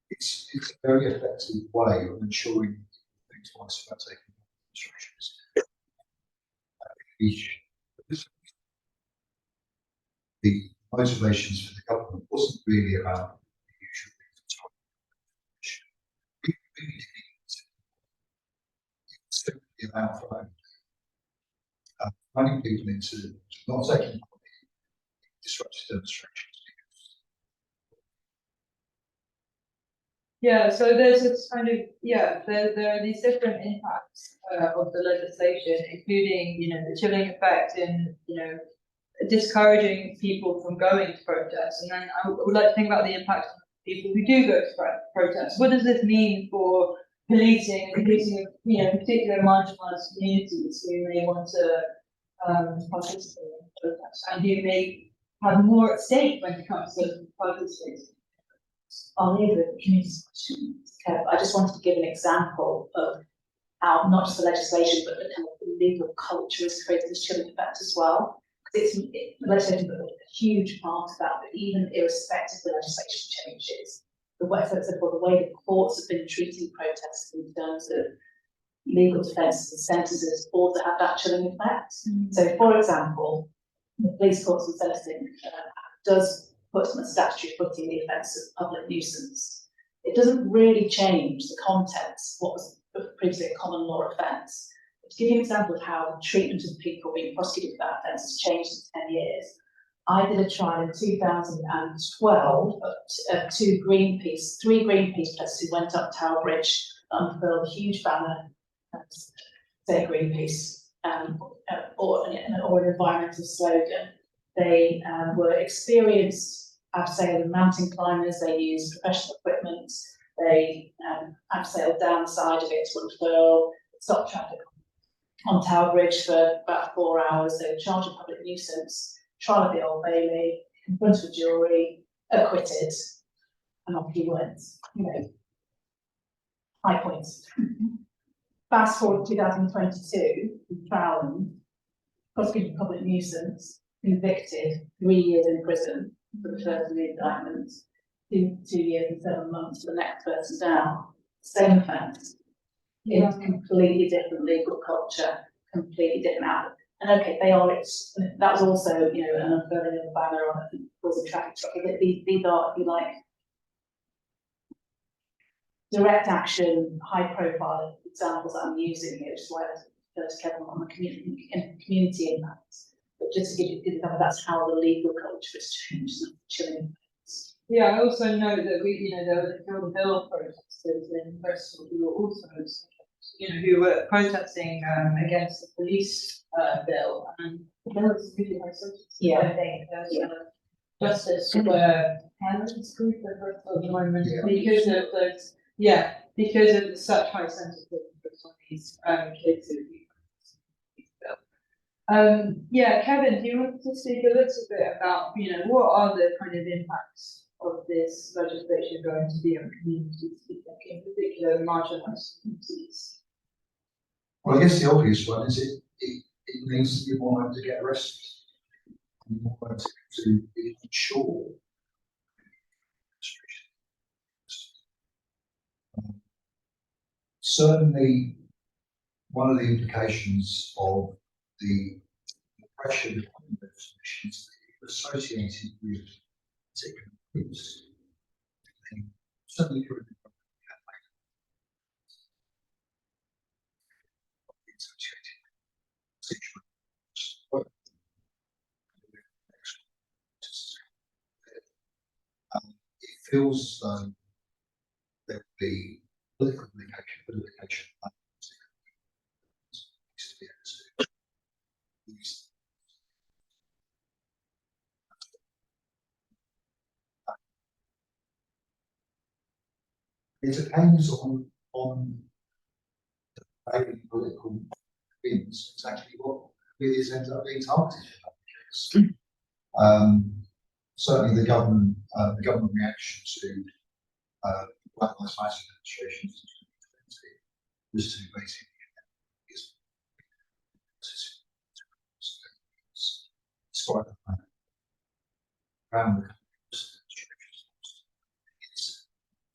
It's a very effective way of ensuring things twice about taking demonstrations. The motivations for the government wasn't really about the usual things. We really did simply about running people into not taking disruptive demonstrations. Yeah, so there's this kind of, there are these different impacts of the legislation, including, the chilling effect and, discouraging people from going to protests. And then I would like to think about the impact on people who do go to protests. What does this mean for policing of, particular marginalised communities who may want to participate in protests and who may have more at stake when it comes to participating? I'll leave the community's question to Kev. I just wanted to give an example of how not just the legislation, but the kind of legal culture has created this chilling effect as well. Because the legislation is a huge part of that, but even irrespective of the legislation changes, the way the courts have been treating protests in terms of legal defences and sentences also have that chilling effect. So, for example, the police courts and sentencing does put on a statutory footing the offence of public nuisance. It doesn't really change the context, what was previously a common law offence. But to give you an example of how the treatment of people being prosecuted for that offence has changed in 10 years, I did a trial in 2012 of three Greenpeace protesters who went up Tower Bridge and unfurled a huge banner, say Greenpeace, or an environmental slogan. They were experienced abseil mountain climbers. They used professional equipment. They abseiled down the side of it to unfurl, stopped traffic on Tower Bridge for about 4 hours. They were charged with public nuisance, trial at the Old Bailey, in front of a jury, acquitted, and off he went. High points. Fast forward to 2022, Fallon, prosecuted for public nuisance, convicted, 3 years in prison for the first of the indictment, 2 years and 7 months for the next person down. Same offence, in completely different legal culture, completely different outlook. And okay, they are. That was also, an unfurling of a banner on it, causing traffic stop. These are, if you like, direct action, high profile examples that I'm using here, which is why I refer to Kevin on the community impact. But just to give you an example, that's how the legal culture has changed, chilling. Yeah, I also know that there were the Kill the Bill protesters in Bristol who were also, who were protesting against the police bill, and there was really high sentences. Yeah. I think justice were parents group at the moment because of those. Yeah, because of such high sentences on these kids who. Yeah, Kevin, do you want to speak a little bit about, what are the kind of impacts of this legislation going to be on communities, in particular marginalised communities? Well, I guess the obvious one is it means that you're more likely to get arrested. You're more likely to be unsure. Certainly, one of the implications of the pressure behind those missions associated with particular groups, certainly during the campaign, associated situations. It feels as though there would be political implication it depends on the daily political wins exactly what really ends up being targeted in that case. Certainly the government reaction to Black Lives Matter demonstrations in 2020 was to basically despite the fact around the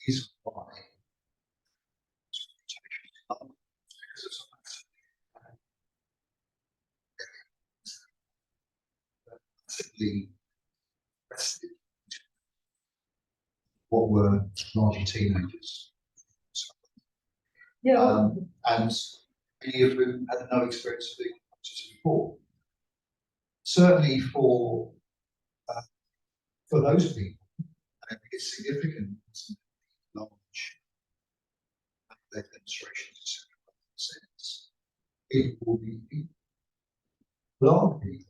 is why massively arrested what were largely teenagers. Yeah. And many of whom had no experience of being protesters before. Certainly for those people, I think it's significant large their demonstrations sense. It will be a lot of people.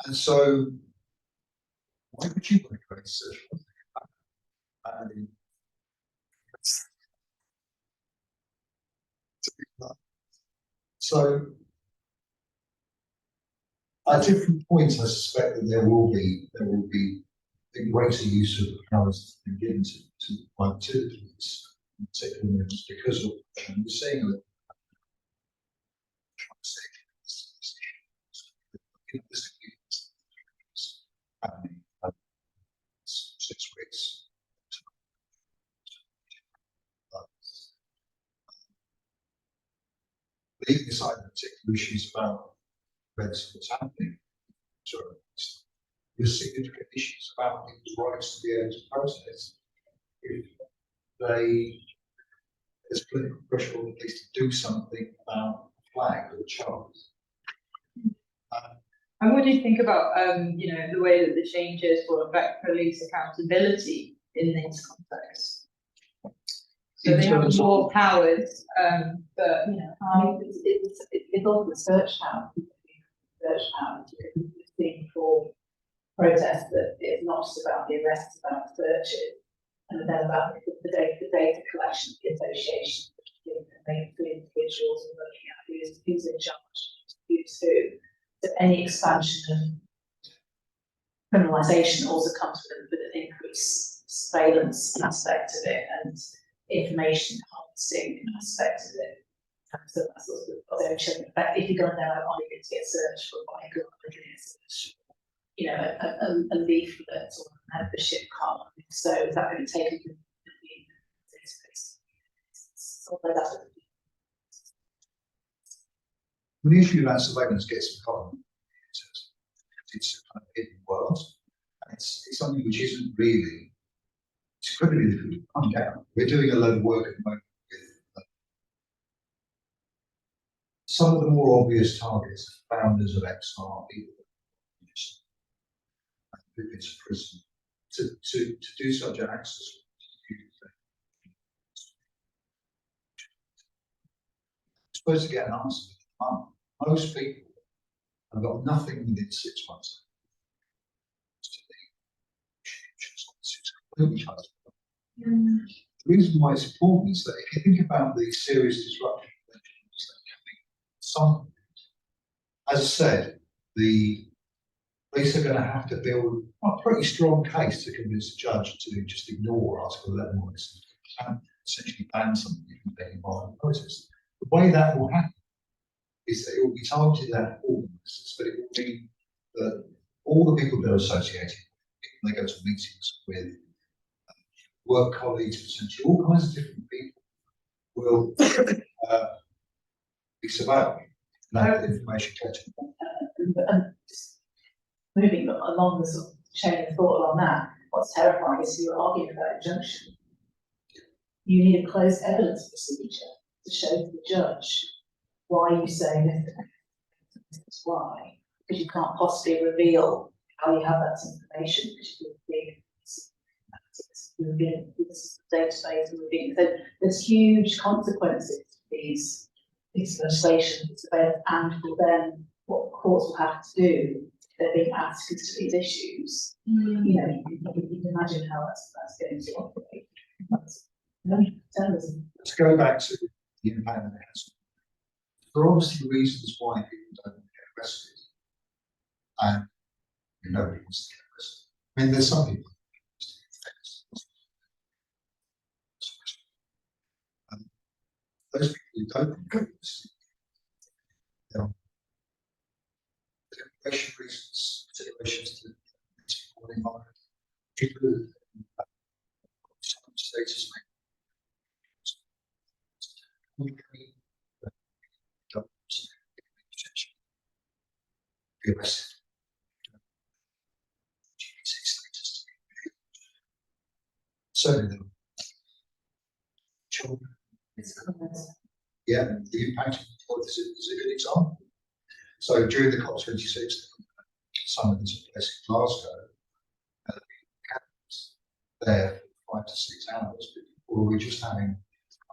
And so, why would you want to create such a thing? So, at different points, I suspect that there will be a greater use of powers given to the police, in particular because of we're seeing a happening 6 weeks. Leaving aside the particular issues about what's happening, there's significant issues about people's rights to be able to protest if there's political pressure on the police to do something about a flag or a chart. And what do you think about, the way that the changes will affect police accountability in this context? So they have more powers, but it's also the search power. We've seen for protests that it's not just about the arrests, it's about searches, and then about the data collection, the association, between individuals and looking at who's in charge, who's who. So any expansion of criminalisation also comes with an increased surveillance aspect of it and information harvesting aspect of it. So that's sort of potential effect. If you're going down, are you going to get searched for a gun? Are you going to get searched for, a leaflet or a membership card? So is that going to take a database? Something like that. The issue about surveillance gets It's a kind of hidden world. And it's something which isn't really, it's incredibly difficult to find out. We're doing a load of work at the moment with some of the more obvious targets, founders of XR, people who've been to prison, to do such an access. You're supposed to get an answer within a month. Most people have got nothing within 6 months. It's completely changed. The reason why it's important is that if you think about the serious disruption that some, as I said, the police are going to have to build a pretty strong case to convince a judge to just ignore Article 11 and essentially ban something from being violent protest. The way that will happen is that it will be targeted at all ministers, but it will mean that all the people that are associated, when they go to meetings with work colleagues, essentially all kinds of different people, will be surveilled and have information collected. And just moving along the sort of chain of thought along that, what's terrifying is you're arguing about injunction. You need a closed evidence procedure to show to the judge why you say this, why, because you can't possibly reveal how you have that information, because you would be this database and revealing. So there's huge consequences to these legislation, surveillance, and for then what courts will have to do if they're being asked to consider these issues. You know, you can imagine how that's going to operate. To go back to the impact that it has, there are obviously reasons why people don't get arrested, and nobody wants to get arrested. I mean, there's some people. Those people who don't get arrested, immigration reasons, considerations to the environment, people who some status be arrested. Certainly, children. Yeah, the impact of employers is a good example. So during the COP26, some of them took place in Glasgow, there for 5 to 6 hours, or we're just having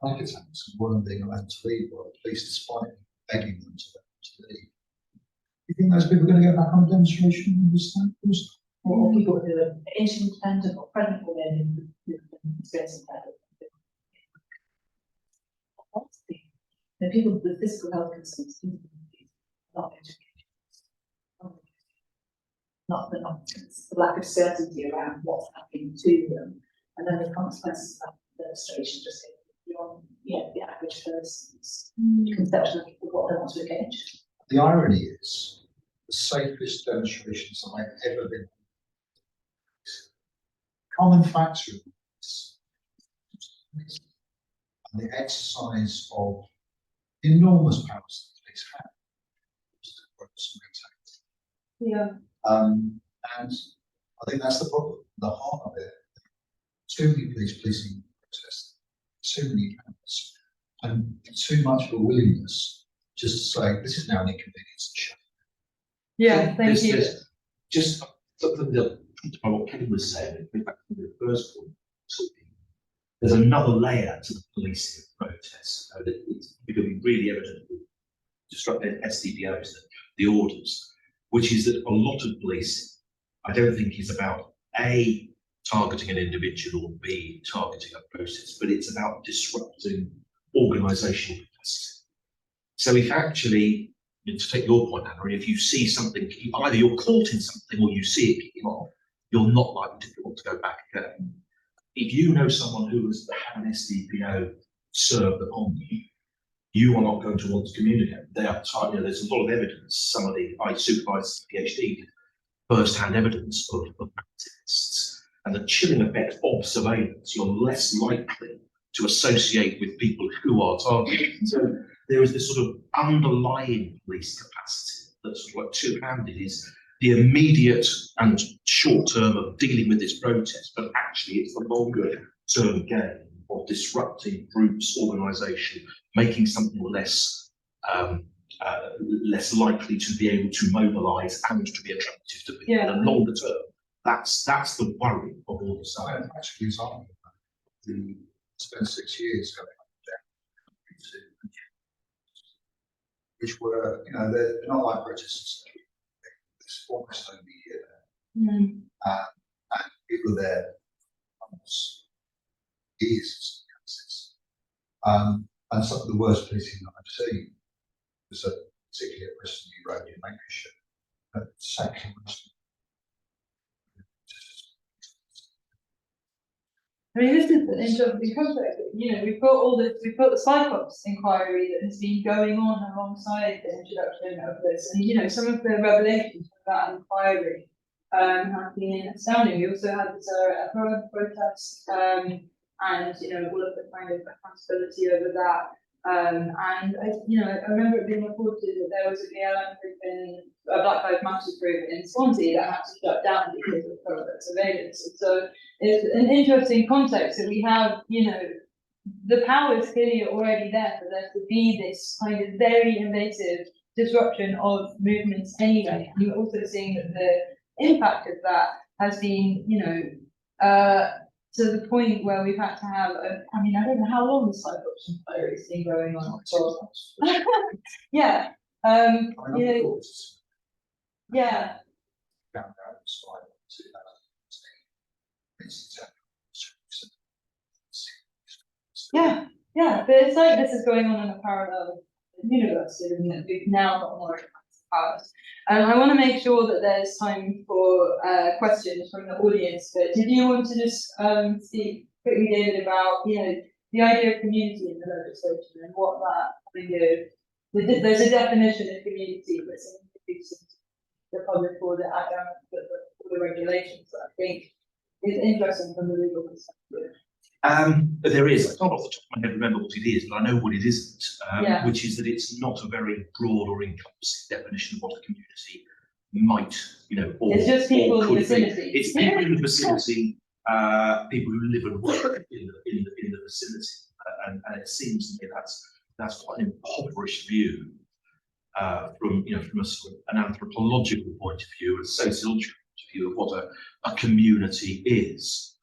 panic attacks and one being allowed to leave, or at least despite begging them to leave. You think those people are going to get back on demonstration and understand this? Or people who are interdependent or pregnant women who experiencing that. The people with physical health concerns, not education, not the lack of certainty around what's happening to them, and then the consequences of that demonstration just get beyond the average person's conception of what they want to engage. The irony is, the safest demonstrations that I've ever been. Common factor of this, and the exercise of enormous powers that police have. Yeah. And I think that's the problem. The heart of it. Too many police policing protests, too many powers, and too much of a willingness just to say this is now an inconvenience to show. Yeah, thank you. Just something that what Kenny was saying, back to the first point, there's another layer to the policing of protests. It's becoming really evident with disrupted SDPOs, the orders, which is that a lot of policing, I don't think, is about A, targeting an individual, or B, targeting a process, but it's about disrupting organisational capacity. So if actually, to take your point, Anna, if you see something, either you're caught in something or you see it kicking off, you're not likely to want to go back again. If you know someone who has had an SDPO served upon you, you are not going to want to communicate. They are there's a lot of evidence. I supervised PhD, first-hand evidence of activists, and the chilling effect of surveillance. You're less likely to associate with people who are targeted. So there is this sort of underlying police capacity that's sort of like two-handed. Is the immediate and short term of dealing with this protest, but actually it's the longer term gain of disrupting groups, organisation, making something less less likely to be able to mobilise and to be attractive to people in the longer term. That's the worry of all this. I have actually example. The spent 6 years going down, which were, you know, they're not like protests. It's almost only a year, and people are there almost years. And some of the worst policing that I've seen was particularly at Preston New Road in Lancashire. Sanctioned. I mean, this is an interesting context. You know, we've got the Cyclops inquiry that has been going on alongside the introduction of this, and you know, some of the revelations of that inquiry have been astounding. We also had the Sarah Ephraim protest, and you know, all of the kind of accountability over that. And I remember it being reported that there was a BLM group a Black Lives Matter group in Swansea that had to shut down because of private surveillance. And so it's an interesting context that we have, you know, the power is clearly already there for there to be this kind of very invasive disruption of movements anyway. And you're also seeing that the impact of that has been, you know, to the point where we've had to have I mean, I don't know how long the Cyclops inquiry has been going on for. Yeah. You know, yeah. Yeah, but it's like this is going on in a parallel universe, isn't it? We've now got more powers. I want to make sure that there's time for questions from the audience. But did you want to just speak quickly, David, about, you know, the idea of community in the legislation and what that kind of, there's a definition of community that's introduced into the public for the academic, for the regulations that I think is interesting from the legal perspective. There is. I can't off the top of my head remember what it is, but I know what it isn't, which is that it's not a very broad or encompassing definition of what a community might, you know, or it's just people in the vicinity. It's people in the vicinity, people who live and work in the vicinity, and it seems to me that's quite an impoverished view from a sort of an anthropological point of view, a sociological point of view of what a community is.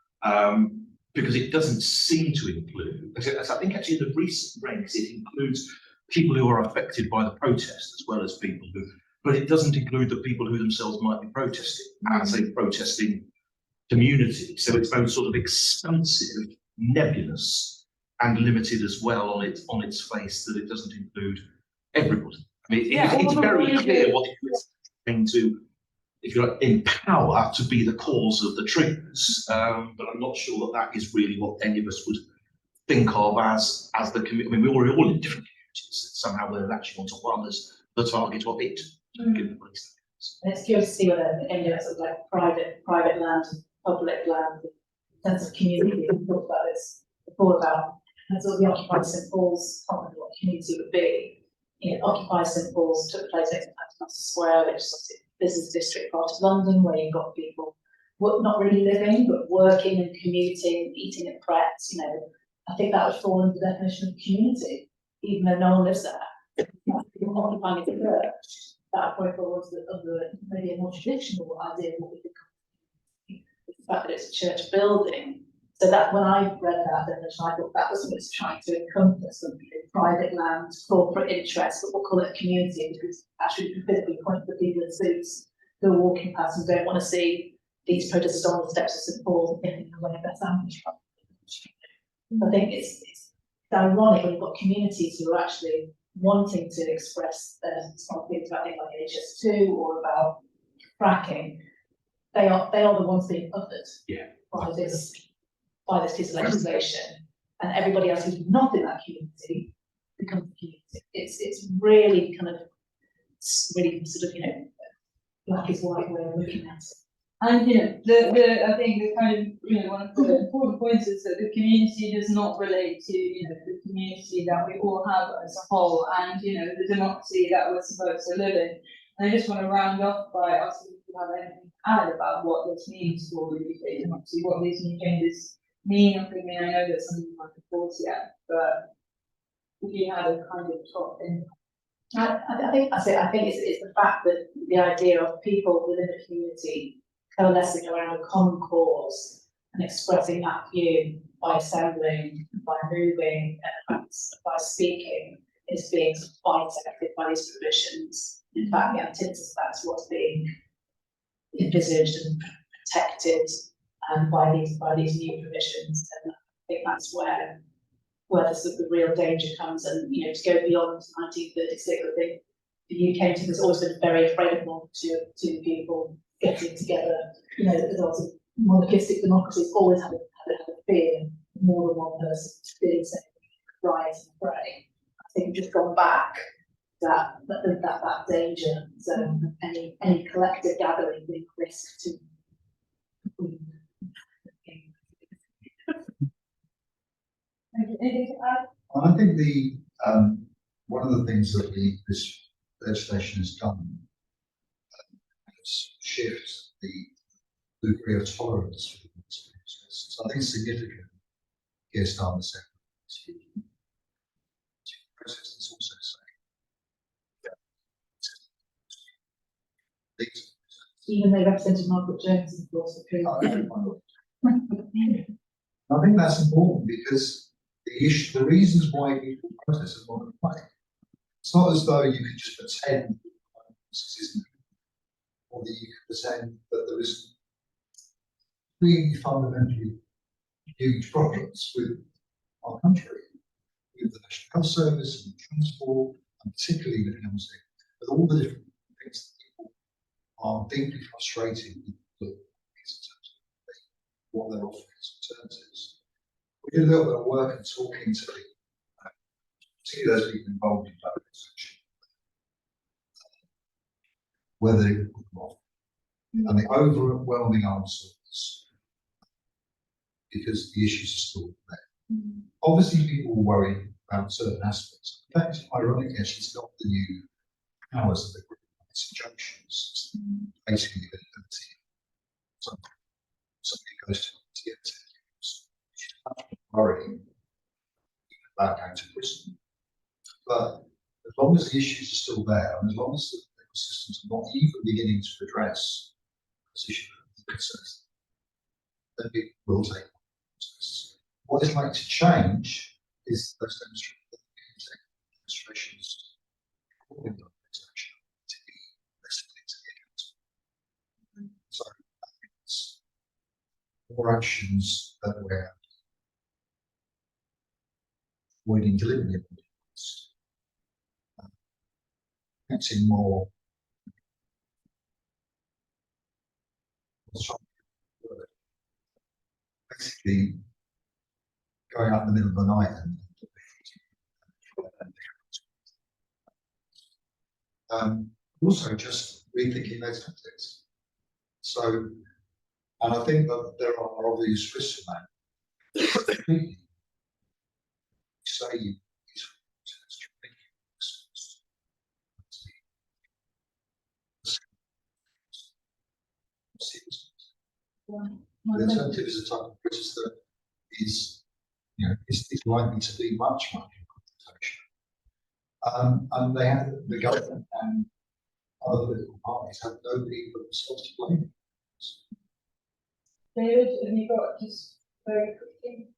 Because it doesn't seem to include, as I think actually in the recent ranks, it includes people who are affected by the protest as well as people who, but it doesn't include the people who themselves might be protesting as a protesting community. So it's both sort of expansive, nebulous, and limited as well on its face, that it doesn't include everybody. I mean, it's very clear what it is trying to, if you like, empower to be the cause of the triggers, but I'm not sure that is really what any of us would think of as the community. I mean, we're all in different communities. Somehow we're latching onto one as the target of it. And it's curious to see whether any of us sort of like private land, public land, sense of community. We talked about this before about sort of the Occupy St Paul's, I can't remember what community would be. You know, Occupy St Paul's took place at Westminster Square, which is obviously business district part of London, where you've got people not really living but working and commuting, eating at Pret. You know, I think that would fall into the definition of community, even though no one lives there. People occupying a church, that probably falls under maybe a more traditional idea of what we think of the fact that it's a church building. So that when I read that definition, I thought that was what it's trying to encompass, something private land, corporate interests, but we'll call it a community, because actually you can physically point to the people in suits who are walking past and don't want to see these protesters on the steps of St Paul's and getting away with their sandwich. I think it's ironic when you've got communities who are actually wanting to express their feelings about things like HS2 or about fracking. They are the ones being othered by this piece of legislation, and everybody else who's not in that community becomes a community. It's really kind of really sort of, you know, black is white way of looking at it. And you know, I think the kind of, you know, one of the important points is that the community does not relate to, you know, the community that we all have as a whole, and you know, the democracy that we're supposed to live in. And I just want to round off by asking if you have anything to add about what this means for the UK democracy, what these new changes mean. I mean, I know that some of you haven't thought yet, but if you had a kind of top in. I think that's it. I think it's the fact that the idea of people within a community coalescing around a common cause and expressing that view by assembling, by moving, and by speaking is being bisected by these prohibitions. In fact, the antithesis of that's what's being envisaged and protected by these new provisions. And I think that's where the real danger comes. And to go beyond 1936, I think the UK has always been very afraid of more to people getting together. There's lots of monarchistic democracies always had a fear of more than one person feeling safe, rise and pray. I think we've just gone back that danger zone. Any collective gathering being risk to. Anything to add? I think one of the things that this legislation has done is shift the degree of tolerance for this process. So I think it's significant. Here, start the second process is also saying. Even though represented Margaret Jones in the course of the I think that's important because the reasons why people protest are not play. It's not as though you can just pretend this isn't, or that you can pretend that there is really fundamentally huge problems with our country, with the National Health Service and transport, and particularly with housing, with all the different things that people are deeply frustrated with in terms of what they're offering as alternatives. We did a little bit of work and talking to particularly those people involved in public section, whether they would put them off. And the overwhelming answer was because the issues are still there. Obviously, people were worried about certain aspects. In fact, ironically, actually, it's not the new powers of the group, it's injunctions. It's basically the ability of somebody goes to worrying about going to prison. But as long as the issues are still there, and as long as the legal systems are not even beginning to address this issue of concerns, then people will take process. What is likely to change is those demonstrations to be less linked to the account. So I think it's more actions that we're avoiding delivery of things. Acting more basically going out in the middle of the night and also just rethinking those tactics. So, and I think that there are obvious risks to that. You say the alternative is a type of protest that is, is likely to be much more confrontation. And they have the government and other political parties have nobody but themselves to blame. David, have you got just very quickly?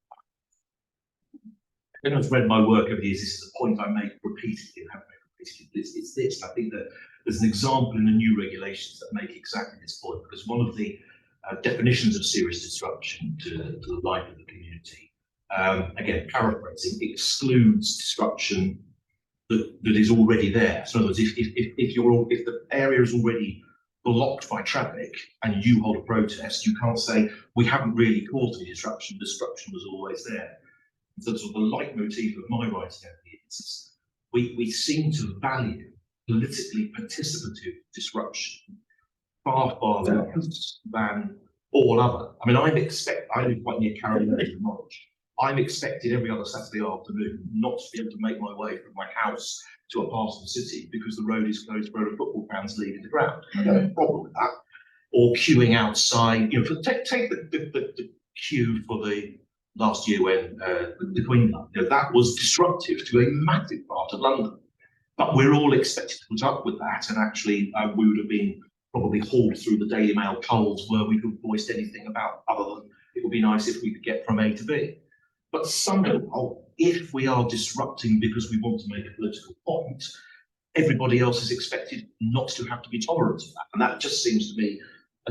If anyone's read my work over the years, this is a point I make repeatedly and have made repeatedly. It's this. I think that there's an example in the new regulations that make exactly this point, because one of the definitions of serious disruption to the life of the community, again, paraphrasing, excludes disruption that is already there. So in other words, if the area is already blocked by traffic and you hold a protest, you can't say we haven't really caused any disruption. Disruption was always there. So sort of the leitmotif of my writing over the years is we seem to value politically participative disruption far less than all other. I mean, I live quite near Carolina in Norwich, I'm expected every other Saturday afternoon not to be able to make my way from my house to a part of the city because the road is closed where a football fan's leaving the ground. I don't have a problem with that. Or queuing outside, you know, take the queue for the last year when the Queen died. You know, that was disruptive to a massive part of London. But we're all expected to put up with that, and actually we would have been probably hauled through the Daily Mail polls where we could voiced anything about other than it would be nice if we could get from A to B. But somehow, if we are disrupting because we want to make a political point, everybody else is expected not to have to be tolerant of that. And that just seems to me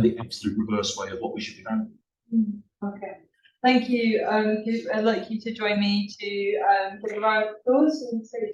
the absolute reverse way of what we should be doing. Okay, thank you. I'd like you to join me to give a round of applause and say